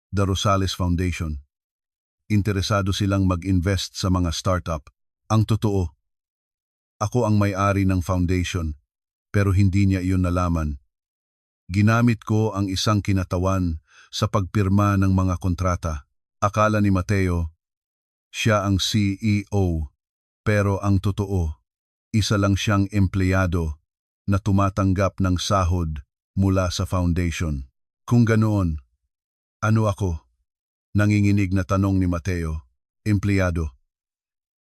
The Rosales Foundation. Interesado silang mag-invest sa mga startup. Ang totoo, ako ang may-ari ng foundation, pero hindi niya iyon nalaman. Ginamit ko ang isang kinatawan sa pagpirma ng mga kontrata. Akala ni Mateo, siya ang CEO, pero ang totoo, isa lang siyang empleyado na tumatanggap ng sahod mula sa foundation. Kung ganoon, ano ako? Nanginginig na tanong ni Mateo. Empleyado.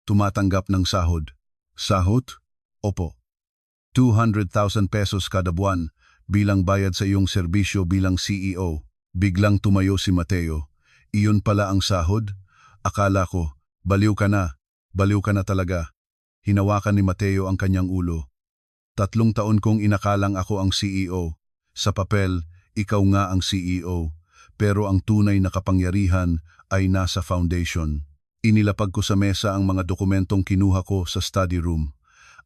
Tumatanggap ng sahod. Sahod? Opo. 200,000 pesos kada buwan bilang bayad sa iyong serbisyo bilang CEO. Biglang tumayo si Mateo. Iyon pala ang sahod? Akala ko, baliw ka na talaga. Hinawakan ni Mateo ang kanyang ulo. 3 taon kong inakalang ako ang CEO. Sa papel, ikaw nga ang CEO. Pero ang tunay na kapangyarihan ay nasa foundation. Inilapag ko sa mesa ang mga dokumentong kinuha ko sa study room,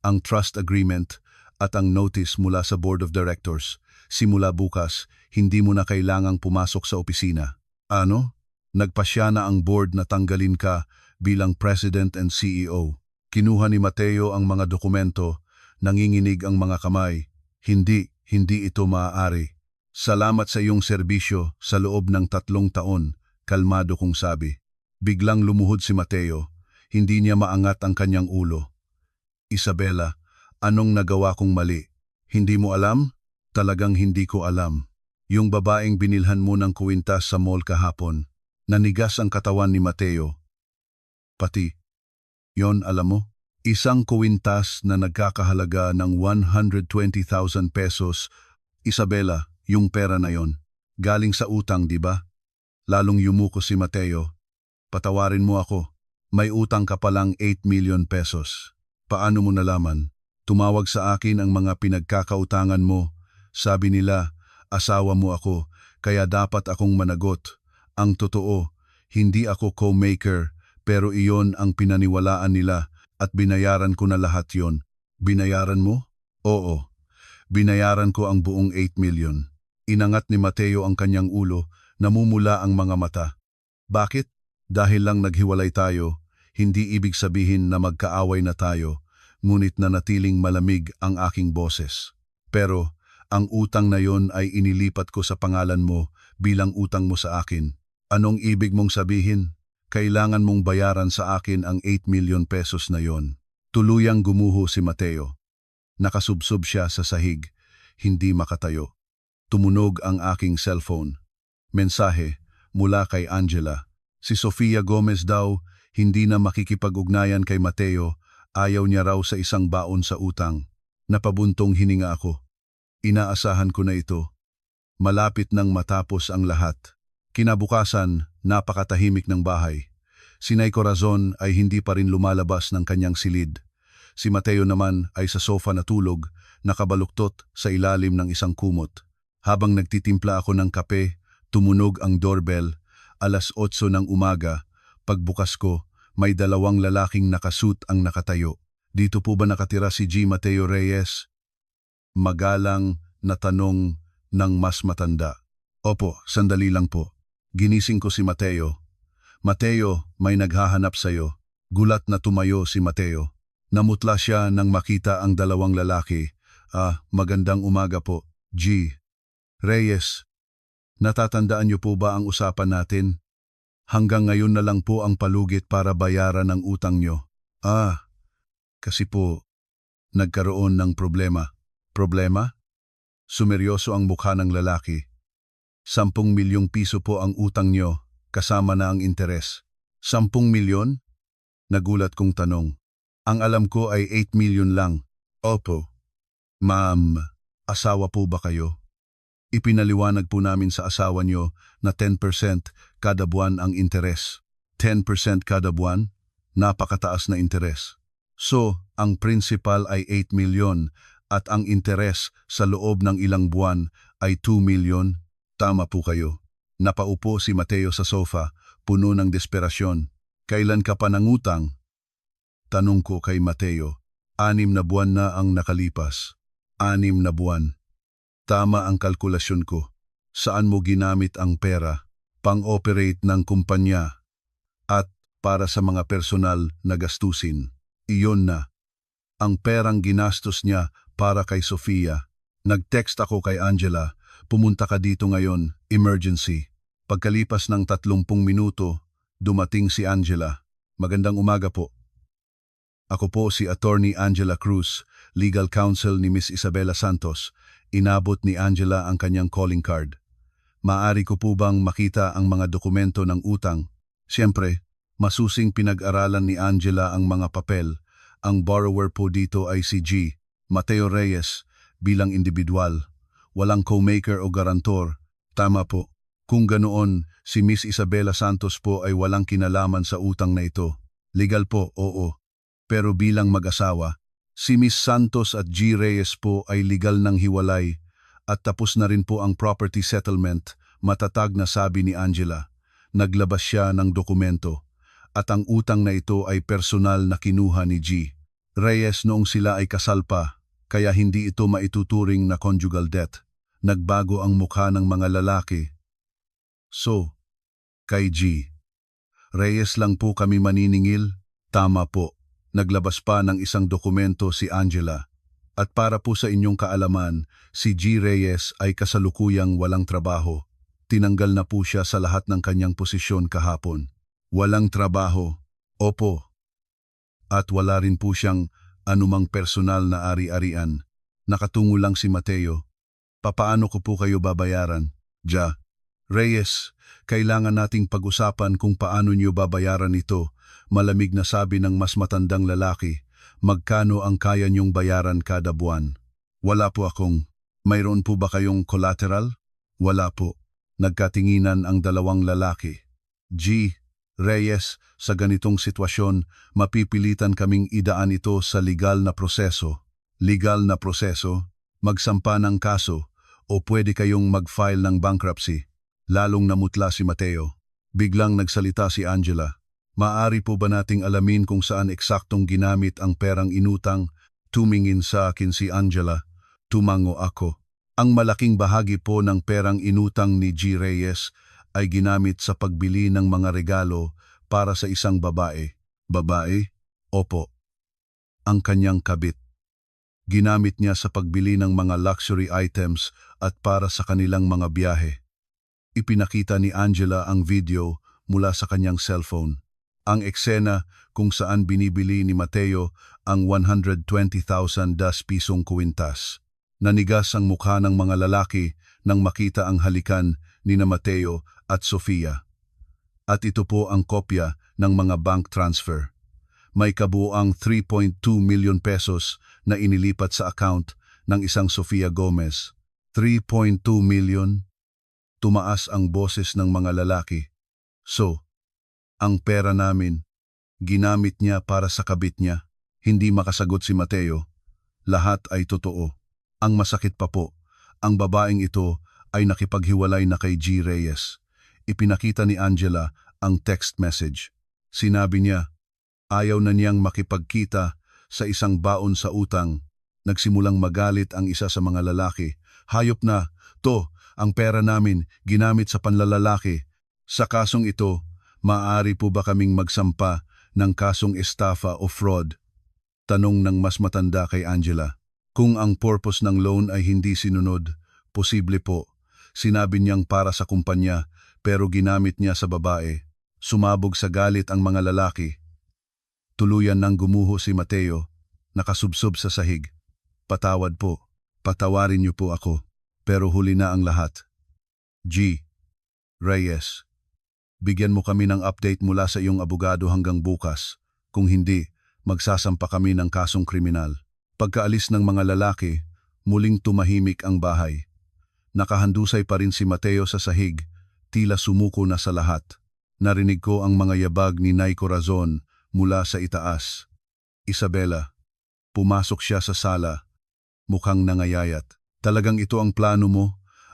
ang trust agreement at ang notice mula sa board of directors. Simula bukas, hindi mo na kailangang pumasok sa opisina. Ano? Nagpasya na ang board na tanggalin ka bilang president and CEO. Kinuha ni Mateo ang mga dokumento, nanginginig ang mga kamay. Hindi ito maaari. Salamat sa iyong serbisyo sa loob ng 3 taon, kalmado kong sabi. Biglang lumuhod si Mateo, hindi niya maangat ang kanyang ulo. Isabela, anong nagawa kong mali? Hindi mo alam? Talagang hindi ko alam. Yung babaeng binilhan mo ng kuwintas sa mall kahapon, nanigas ang katawan ni Mateo. Pati, yon alam mo? Isang kuwintas na nagkakahalaga ng 120,000 pesos. Isabela, yung pera na yon, galing sa utang, di ba? Lalong yumuko si Mateo. Patawarin mo ako, may utang ka palang 8 million pesos. Paano mo nalaman? Tumawag sa akin ang mga pinagkakautangan mo. Sabi nila, asawa mo ako, kaya dapat akong managot. Ang totoo, hindi ako co-maker, pero iyon ang pinaniwalaan nila at binayaran ko na lahat yon. Binayaran mo? Oo. Binayaran ko ang buong 8 million. Inangat ni Mateo ang kanyang ulo, namumula ang mga mata. Bakit? Dahil lang naghiwalay tayo, hindi ibig sabihin na magkaaway na tayo, ngunit nanatiling malamig ang aking boses. Pero, ang utang na yon ay inilipat ko sa pangalan mo bilang utang mo sa akin. Anong ibig mong sabihin? Kailangan mong bayaran sa akin ang 8 million pesos na yon. Tuluyang gumuho si Mateo. Nakasubsob siya sa sahig, hindi makatayo. Tumunog ang aking cellphone. Mensahe mula kay Angela. Si Sofia Gomez daw hindi na makikipag-ugnayan kay Mateo, ayaw niya raw sa isang baon sa utang. Napabuntong hininga ako. Inaasahan ko na ito. Malapit nang matapos ang lahat. Kinabukasan, napakatahimik ng bahay. Si Nay Corazon ay hindi pa rin lumalabas ng kanyang silid. Si Mateo naman ay sa sofa natulog, nakabaluktot sa ilalim ng isang kumot. Habang nagtitimpla ako ng kape, tumunog ang doorbell, 8:00 ng umaga. Pagbukas ko, may 2 lalaking nakasuit ang nakatayo. Dito po ba nakatira si G. Mateo Reyes? Magalang na tanong ng mas matanda. Opo, sandali lang po. Ginising ko si Mateo. Mateo, may naghahanap sa'yo. Gulat na tumayo si Mateo. Namutla siya nang makita ang 2 lalaki. Magandang umaga po, G. Reyes, natatandaan niyo po ba ang usapan natin? Hanggang ngayon na lang po ang palugit para bayaran ang utang niyo. Kasi po, nagkaroon ng problema. Problema? Sumeryoso ang mukha ng lalaki. 10 milyong piso po ang utang niyo, kasama na ang interes. 10 milyon? Nagulat kong tanong. Ang alam ko ay 8 million lang. Opo. Ma'am, asawa po ba kayo? Ipinaliwanag po namin sa asawa niyo na 10% kada buwan ang interes. 10% kada buwan? napakataas na interes. So, ang principal ay 8 milyon at ang interes sa loob ng ilang buwan ay 2 milyon. Tama po kayo. Napaupo si Mateo sa sofa, puno ng desperasyon. Kailan ka pa nangutang? Tanong ko kay Mateo. 6 na buwan na ang nakalipas. 6 na buwan. Tama ang kalkulasyon ko. Saan mo ginamit ang pera? Pang-operate ng kumpanya at para sa mga personal na gastusin. Iyon na. Ang perang ginastos niya para kay Sofia. Nag-text ako kay Angela, pumunta ka dito ngayon, emergency. Pagkalipas ng 30 minuto, dumating si Angela. Magandang umaga po. Ako po si Attorney Angela Cruz, legal counsel ni Miss Isabela Santos. Inabot ni Angela ang kanyang calling card. Maaari ko po bang makita ang mga dokumento ng utang? Siyempre, masusing pinag-aralan ni Angela ang mga papel. Ang borrower po dito ay si G. Mateo Reyes, bilang individual. Walang co-maker o garantor. Tama po. Kung ganoon, si Miss Isabela Santos po ay walang kinalaman sa utang na ito. Legal po, oo. Pero bilang mag-asawa, si Miss Santos at G. Reyes po ay legal ng hiwalay at tapos na rin po ang property settlement, matatag na sabi ni Angela. Naglabas siya ng dokumento at ang utang na ito ay personal na kinuha ni G. Reyes noong sila ay kasal pa, kaya hindi ito maituturing na conjugal debt. Nagbago ang mukha ng mga lalaki. So, kay G. Reyes lang po kami maniningil? Tama po. Naglabas pa ng isang dokumento si Angela. At para po sa inyong kaalaman, si G. Reyes ay kasalukuyang walang trabaho. Tinanggal na po siya sa lahat ng kanyang posisyon kahapon. Walang trabaho. Opo. At wala rin po siyang anumang personal na ari-arian. Nakatungo lang si Mateo. Papaano ko po kayo babayaran? Ja. Reyes, kailangan nating pag-usapan kung paano niyo babayaran ito. Malamig na sabi ng mas matandang lalaki. Magkano ang kaya niyong bayaran kada buwan? Wala po akong. Mayroon po ba kayong collateral? Wala po. Nagkatinginan ang dalawang lalaki. G. Reyes, sa ganitong sitwasyon, mapipilitan kaming idaan ito sa legal na proseso. Legal na proseso? Magsampa ng kaso o pwede kayong mag-file ng bankruptcy. Lalong namutla si Mateo. Biglang nagsalita si Angela. Maaari po ba nating alamin kung saan eksaktong ginamit ang perang inutang? Tumingin sa akin si Angela. Tumango ako. Ang malaking bahagi po ng perang inutang ni G. Reyes ay ginamit sa pagbili ng mga regalo para sa isang babae. Babae? Opo. Ang kanyang kabit. Ginamit niya sa pagbili ng mga luxury items at para sa kanilang mga biyahe. Ipinakita ni Angela ang video mula sa kanyang cellphone. Ang eksena kung saan binibili ni Mateo ang 120,000 pisong kuwintas. Nanigas ang mukha ng mga lalaki nang makita ang halikan ni na Mateo at Sofia. At ito po ang kopya ng mga bank transfer. May kabuuang 3.2 million pesos na inilipat sa account ng isang Sofia Gomez. 3.2 million? Tumaas ang boses ng mga lalaki. So, ang pera namin, ginamit niya para sa kabit niya. Hindi makasagot si Mateo. Lahat ay totoo. Ang masakit pa po, ang babaeng ito ay nakipaghiwalay na kay G. Reyes. Ipinakita ni Angela ang text message. Sinabi niya, ayaw na niyang makipagkita sa isang baon sa utang. Nagsimulang magalit ang isa sa mga lalaki. Hayop na, to, ang pera namin ginamit sa panlalalaki. Sa kasong ito, maaari po ba kaming magsampa ng kasong estafa o fraud? Tanong ng mas matanda kay Angela. Kung ang purpose ng loan ay hindi sinunod, posible po. Sinabi niyang para sa kumpanya pero ginamit niya sa babae. Sumabog sa galit ang mga lalaki. Tuluyan nang gumuho si Mateo, nakasubsob sa sahig. Patawad po. Patawarin niyo po ako. Pero huli na ang lahat. G. Reyes. Bigyan mo kami ng update mula sa iyong abogado hanggang bukas. Kung hindi, magsasampa kami ng kasong kriminal. Pagkaalis ng mga lalaki, muling tumahimik ang bahay. Nakahandusay pa rin si Mateo sa sahig, tila sumuko na sa lahat. Narinig ko ang mga yabag ni Nay Corazon, mula sa itaas. Isabela, pumasok siya sa sala, mukhang nangayayat. Talagang ito ang plano mo,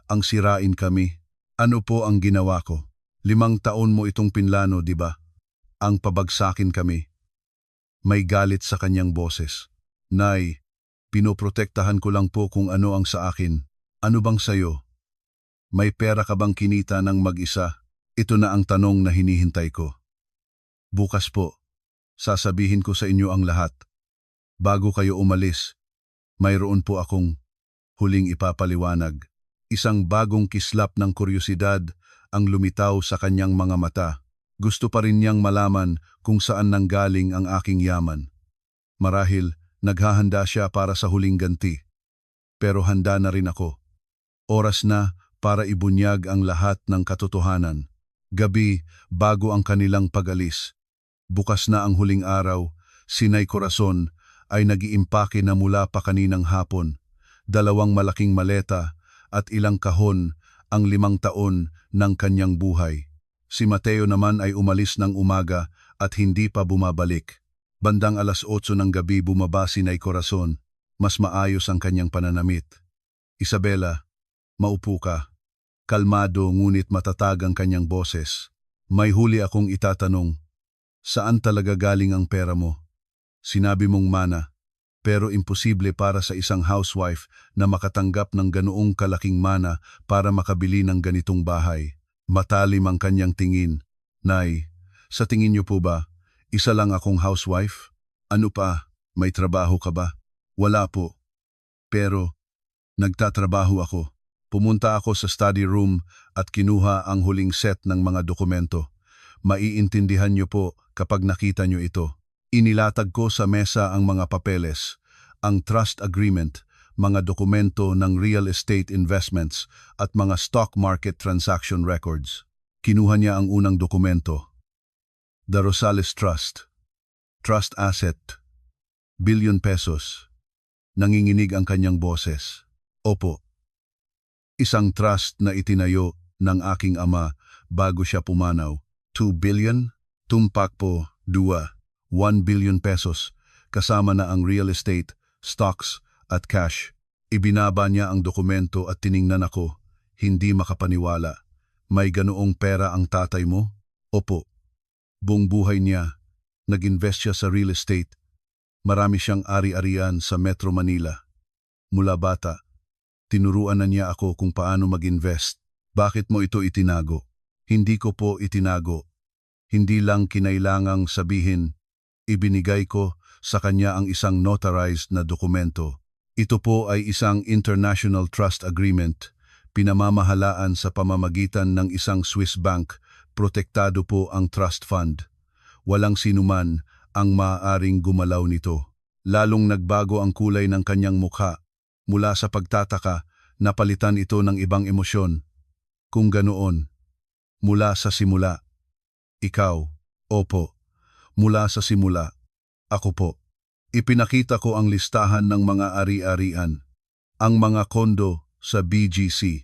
ang sirain kami. Ano po ang ginawa ko? 5 taon mo itong pinlano, di ba? Ang pabagsakin kami. May galit sa kanyang boses. Nay, pinoprotektahan ko lang po kung ano ang sa akin. Ano bang sayo? May pera ka bang kinita ng mag-isa? Ito na ang tanong na hinihintay ko. Bukas po, sasabihin ko sa inyo ang lahat. Bago kayo umalis, mayroon po akong huling ipapaliwanag. Isang bagong kislap ng kuryosidad ang lumitaw sa kanyang mga mata. Gusto pa rin niyang malaman kung saan nanggaling ang aking yaman. Marahil, naghahanda siya para sa huling ganti. Pero handa na rin ako. Oras na para ibunyag ang lahat ng katotohanan. Gabi, bago ang kanilang pag-alis. Bukas na ang huling araw, si Nay Corazon ay nag-iimpake na mula pa kaninang hapon. 2 malaking maleta at ilang kahon ang 5 taon ng kanyang buhay. Si Mateo naman ay umalis ng umaga at hindi pa bumabalik. Bandang 8:00 ng gabi bumaba si Nay Corazon. Mas maayos ang kanyang pananamit. Isabela, maupo ka. Kalmado ngunit matatag ang kanyang boses. May huli akong itatanong. Saan talaga galing ang pera mo? Sinabi mong mana, pero imposible para sa isang housewife na makatanggap ng ganoong kalaking mana para makabili ng ganitong bahay. Matalim ang kanyang tingin. Nay, sa tingin niyo po ba, isa lang akong housewife? Ano pa, may trabaho ka ba? Wala po. Pero, nagtatrabaho ako. Pumunta ako sa study room at kinuha ang huling set ng mga dokumento. Maiintindihan niyo po kapag nakita niyo ito. Inilatag ko sa mesa ang mga papeles, ang trust agreement, mga dokumento ng real estate investments at mga stock market transaction records. Kinuha niya ang unang dokumento. The Rosales Trust. Trust asset. ₱1 billion. Nanginginig ang kanyang boses. Opo. Isang trust na itinayo ng aking ama bago siya pumanaw. 2 billion? Tumpak po, 2. 1 billion pesos, kasama na ang real estate, stocks at cash. Ibinaba niya ang dokumento at tiningnan ako, hindi makapaniwala. May ganoong pera ang tatay mo? Opo. Buong buhay niya, nag-invest siya sa real estate. Marami siyang ari-arian sa Metro Manila. Mula bata, tinuruan na niya ako kung paano mag-invest. Bakit mo ito itinago? Hindi ko po itinago. Hindi lang kinailangang sabihin, ibinigay ko sa kanya ang isang notarized na dokumento. Ito po ay isang international trust agreement, pinamamahalaan sa pamamagitan ng isang Swiss bank, protektado po ang trust fund. Walang sinuman ang maaaring gumalaw nito. Lalong nagbago ang kulay ng kanyang mukha. Mula sa pagtataka, napalitan ito ng ibang emosyon. Kung ganoon, mula sa simula. Ikaw, opo. Mula sa simula. Ako po. Ipinakita ko ang listahan ng mga ari-arian. Ang mga kondo sa BGC,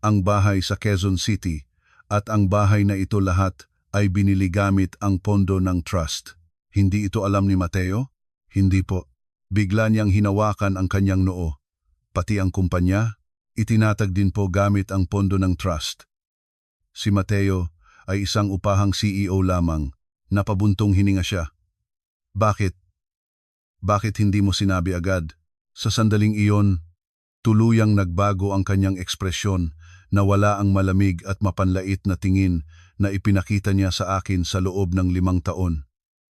ang bahay sa Quezon City, at ang bahay na ito lahat ay binili gamit ang pondo ng trust. Hindi ito alam ni Mateo? Hindi po. Bigla niyang hinawakan ang kanyang noo. Pati ang kumpanya, itinatag din po gamit ang pondo ng trust. Si Mateo ay isang upahang CEO lamang. Napabuntong hininga siya. Bakit? Bakit hindi mo sinabi agad? Sa sandaling iyon, tuluyang nagbago ang kanyang ekspresyon na wala ang malamig at mapanlait na tingin na ipinakita niya sa akin sa loob ng 5 taon.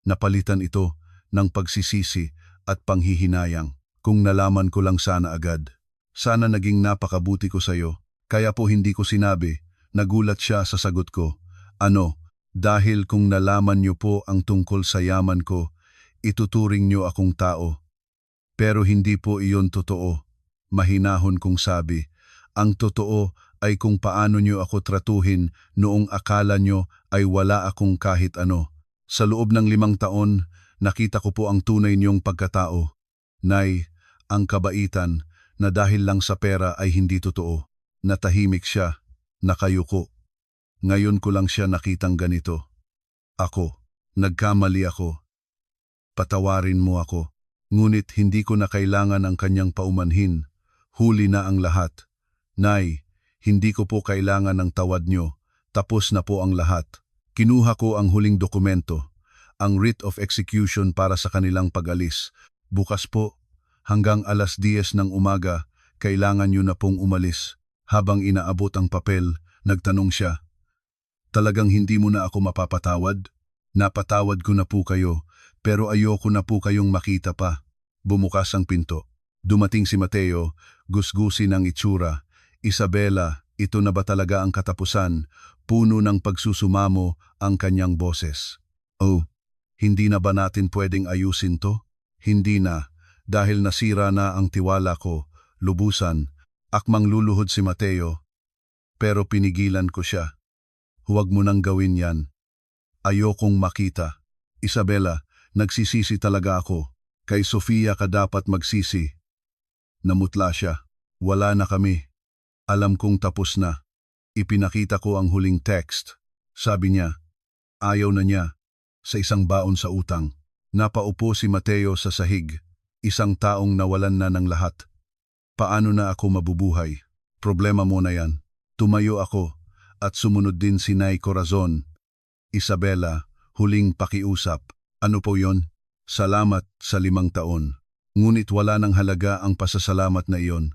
Napalitan ito ng pagsisisi at panghihinayang. Kung nalaman ko lang sana agad. Sana naging napakabuti ko sa'yo. Kaya po hindi ko sinabi. Nagulat siya sa sagot ko. Ano? Dahil kung nalaman niyo po ang tungkol sa yaman ko, ituturing niyo akong tao. Pero hindi po iyon totoo. Mahinahon kong sabi. Ang totoo ay kung paano niyo ako tratuhin noong akala niyo ay wala akong kahit ano. Sa loob ng 5 taon, nakita ko po ang tunay niyong pagkatao. Nay, ang kabaitan na dahil lang sa pera ay hindi totoo. Natahimik siya, nakayuko. Ngayon ko lang siya nakitang ganito. Ako, nagkamali ako. Patawarin mo ako. Ngunit hindi ko na kailangan ang kanyang paumanhin. Huli na ang lahat. Nay, hindi ko po kailangan ng tawad nyo. Tapos na po ang lahat. Kinuha ko ang huling dokumento, ang writ of execution para sa kanilang pag-alis. Bukas po, hanggang 10:00 ng umaga, kailangan nyo na pong umalis. Habang inaabot ang papel, nagtanong siya, "Talagang hindi mo na ako mapapatawad?" "Napatawad ko na po kayo, pero ayoko na po kayong makita pa." Bumukas ang pinto. Dumating si Mateo, gusgusin ang itsura. "Isabela, ito na ba talaga ang katapusan?" Puno ng pagsusumamo ang kanyang boses. "Oh, hindi na ba natin pwedeng ayusin to?" "Hindi na, dahil nasira na ang tiwala ko, lubusan." Akmang luluhod si Mateo, pero pinigilan ko siya. "Huwag mo nang gawin yan. Ayokong makita." "Isabela, nagsisisi talaga ako. Kay Sofia ka dapat magsisi." Namutla siya. "Wala na kami. Alam kong tapos na." Ipinakita ko ang huling text. Sabi niya, ayaw na niya, sa isang baon sa utang. Napaupo si Mateo sa sahig, isang taong nawalan na ng lahat. "Paano na ako mabubuhay? Problema mo na yan." Tumayo ako at sumunod din si Nay Corazon. "Isabela, huling pakiusap." "Ano po yon?" "Salamat sa 5 taon. Ngunit wala ng halaga ang pasasalamat na iyon.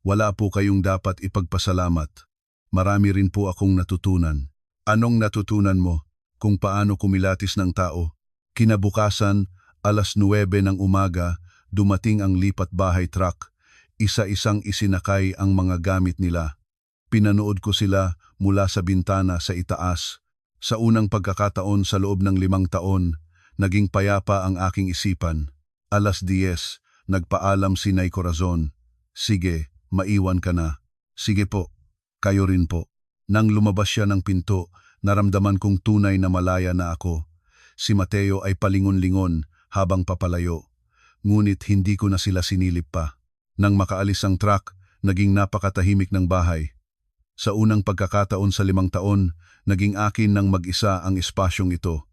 Wala po kayong dapat ipagpasalamat. Marami rin po akong natutunan." "Anong natutunan mo?" "Kung paano kumilatis ng tao." Kinabukasan, 9:00 ng umaga, dumating ang lipat bahay truck. Isa-isang isinakay ang mga gamit nila. Pinanood ko sila mula sa bintana sa itaas. Sa unang pagkakataon sa loob ng 5 taon, naging payapa ang aking isipan. 10:00, nagpaalam si Nay Corazon. "Sige, maiwan ka na." "Sige po, kayo rin po." Nang lumabas siya ng pinto, naramdaman kong tunay na malaya na ako. Si Mateo ay palingon-lingon habang papalayo. Ngunit hindi ko na sila sinilip pa. Nang makaalis ang truck, naging napakatahimik ng bahay. Sa unang pagkakataon sa 5 taon, naging akin ng mag-isa ang espasyong ito.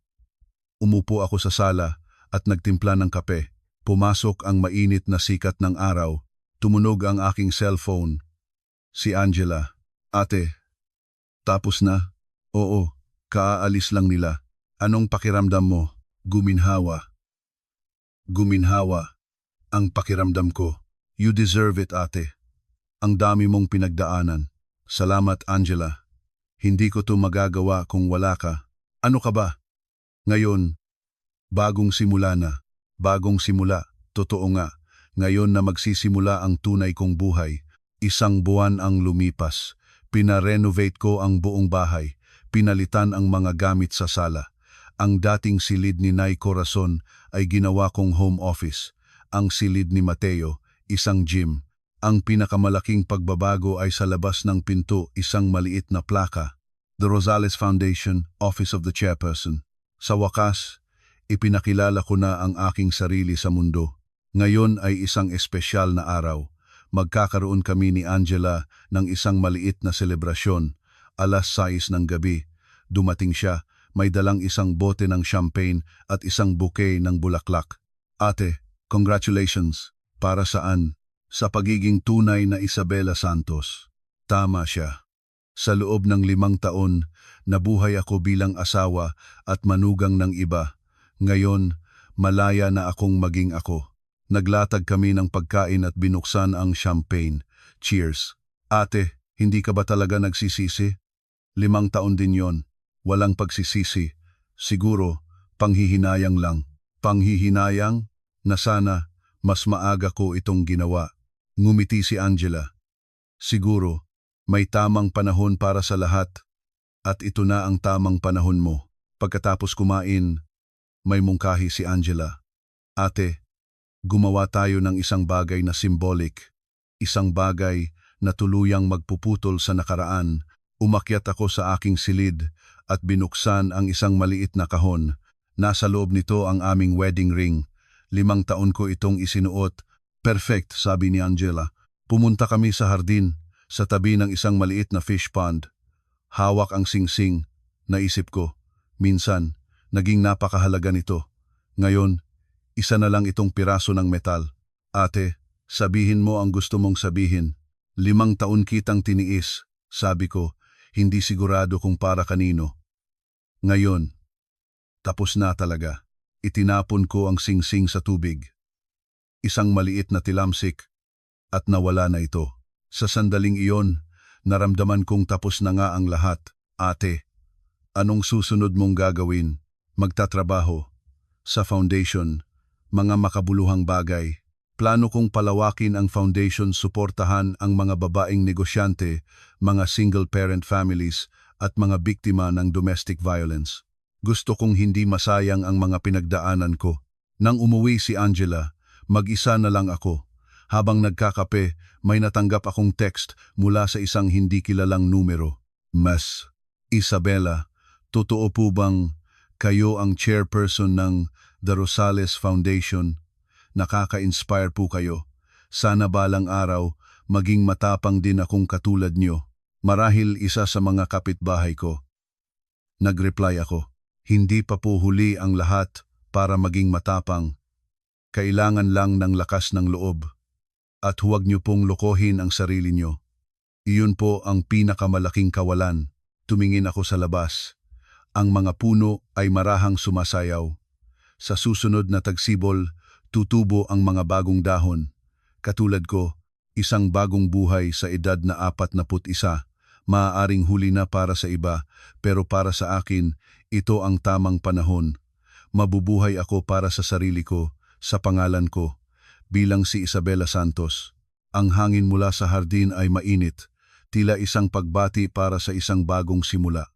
Umupo ako sa sala at nagtimpla ng kape. Pumasok ang mainit na sikat ng araw. Tumunog ang aking cellphone. Si Angela. "Ate, tapos na?" "Oo, kaalis lang nila." "Anong pakiramdam mo?" Guminhawa. Guminhawa ang pakiramdam ko. "You deserve it, ate. Ang dami mong pinagdaanan." "Salamat, Angela. Hindi ko to magagawa kung wala ka." "Ano ka ba?" "Ngayon, bagong simula na." "Bagong simula, totoo nga. Ngayon na magsisimula ang tunay kong buhay." 1 buwan ang lumipas. Pina-renovate ko ang buong bahay. Pinalitan ang mga gamit sa sala. Ang dating silid ni Nay Corazon ay ginawa kong home office. Ang silid ni Mateo, isang gym. Ang pinakamalaking pagbabago ay sa labas ng pinto, isang maliit na plaka. "The Rosales Foundation, Office of the Chairperson." Sa wakas, ipinakilala ko na ang aking sarili sa mundo. Ngayon ay isang espesyal na araw. Magkakaroon kami ni Angela ng isang maliit na selebrasyon. 6:00 ng gabi. Dumating siya, may dalang isang bote ng champagne at isang bouquet ng bulaklak. "Ate, congratulations." "Para saan?" "Sa pagiging tunay na Isabela Santos." Tama siya. Sa loob ng 5 taon, nabuhay ako bilang asawa at manugang ng iba. Ngayon, malaya na akong maging ako. Naglatag kami ng pagkain at binuksan ang champagne. Cheers. "Ate, hindi ka ba talaga nagsisisi?" 5 taon din yon. Walang pagsisisi. Siguro, panghihinayang lang. Panghihinayang na sana mas maaga ko itong ginawa. Ngumiti si Angela. "Siguro, may tamang panahon para sa lahat at ito na ang tamang panahon mo." Pagkatapos kumain, may mungkahi si Angela. "Ate, gumawa tayo ng isang bagay na symbolic. Isang bagay na tuluyang magpuputol sa nakaraan." Umakyat ako sa aking silid at binuksan ang isang maliit na kahon. Nasa loob nito ang aming wedding ring. 5 taon ko itong isinuot. "Perfect," sabi ni Angela. Pumunta kami sa hardin, sa tabi ng isang maliit na fish pond. Hawak ang singsing. Naisip ko, minsan, naging napakahalaga nito. Ngayon, Isa na lang itong piraso ng metal. Ate, sabihin mo ang gusto mong sabihin. 5 taon kitang tiniis, sabi ko, hindi sigurado kung para kanino. Ngayon, tapos na talaga. Itinapon ko ang singsing sa tubig. Isang maliit na tilamsik at nawala na ito. Sa sandaling iyon, naramdaman kong tapos na nga ang lahat. Ate, anong susunod mong gagawin? Magtatrabaho. Sa foundation, mga makabuluhang bagay. Plano kong palawakin ang foundation, suportahan ang mga babaeng negosyante, mga single-parent families at mga biktima ng domestic violence. Gusto kong hindi masayang ang mga pinagdaanan ko. Nang umuwi si Angela, mag-isa na lang ako. Habang nagkakape, may natanggap akong text mula sa isang hindi kilalang numero. Mas, Isabela, totoo po bang kayo ang chairperson ng The Rosales Foundation? Nakaka-inspire po kayo. Sana balang araw, maging matapang din akong katulad nyo. Marahil isa sa mga kapitbahay ko. Nag-reply ako, hindi pa po huli ang lahat para maging matapang. Kailangan lang ng lakas ng loob. At huwag nyo pong lokohin ang sarili nyo. Iyon po ang pinakamalaking kawalan. Tumingin ako sa labas. Ang mga puno ay marahang sumasayaw. Sa susunod na tagsibol, tutubo ang mga bagong dahon. Katulad ko, isang bagong buhay sa edad na 41. Maaaring huli na para sa iba, pero para sa akin, ito ang tamang panahon. Mabubuhay ako para sa sarili ko, sa pangalan ko, bilang si Isabela Santos. Ang hangin mula sa hardin ay mainit, tila isang pagbati para sa isang bagong simula.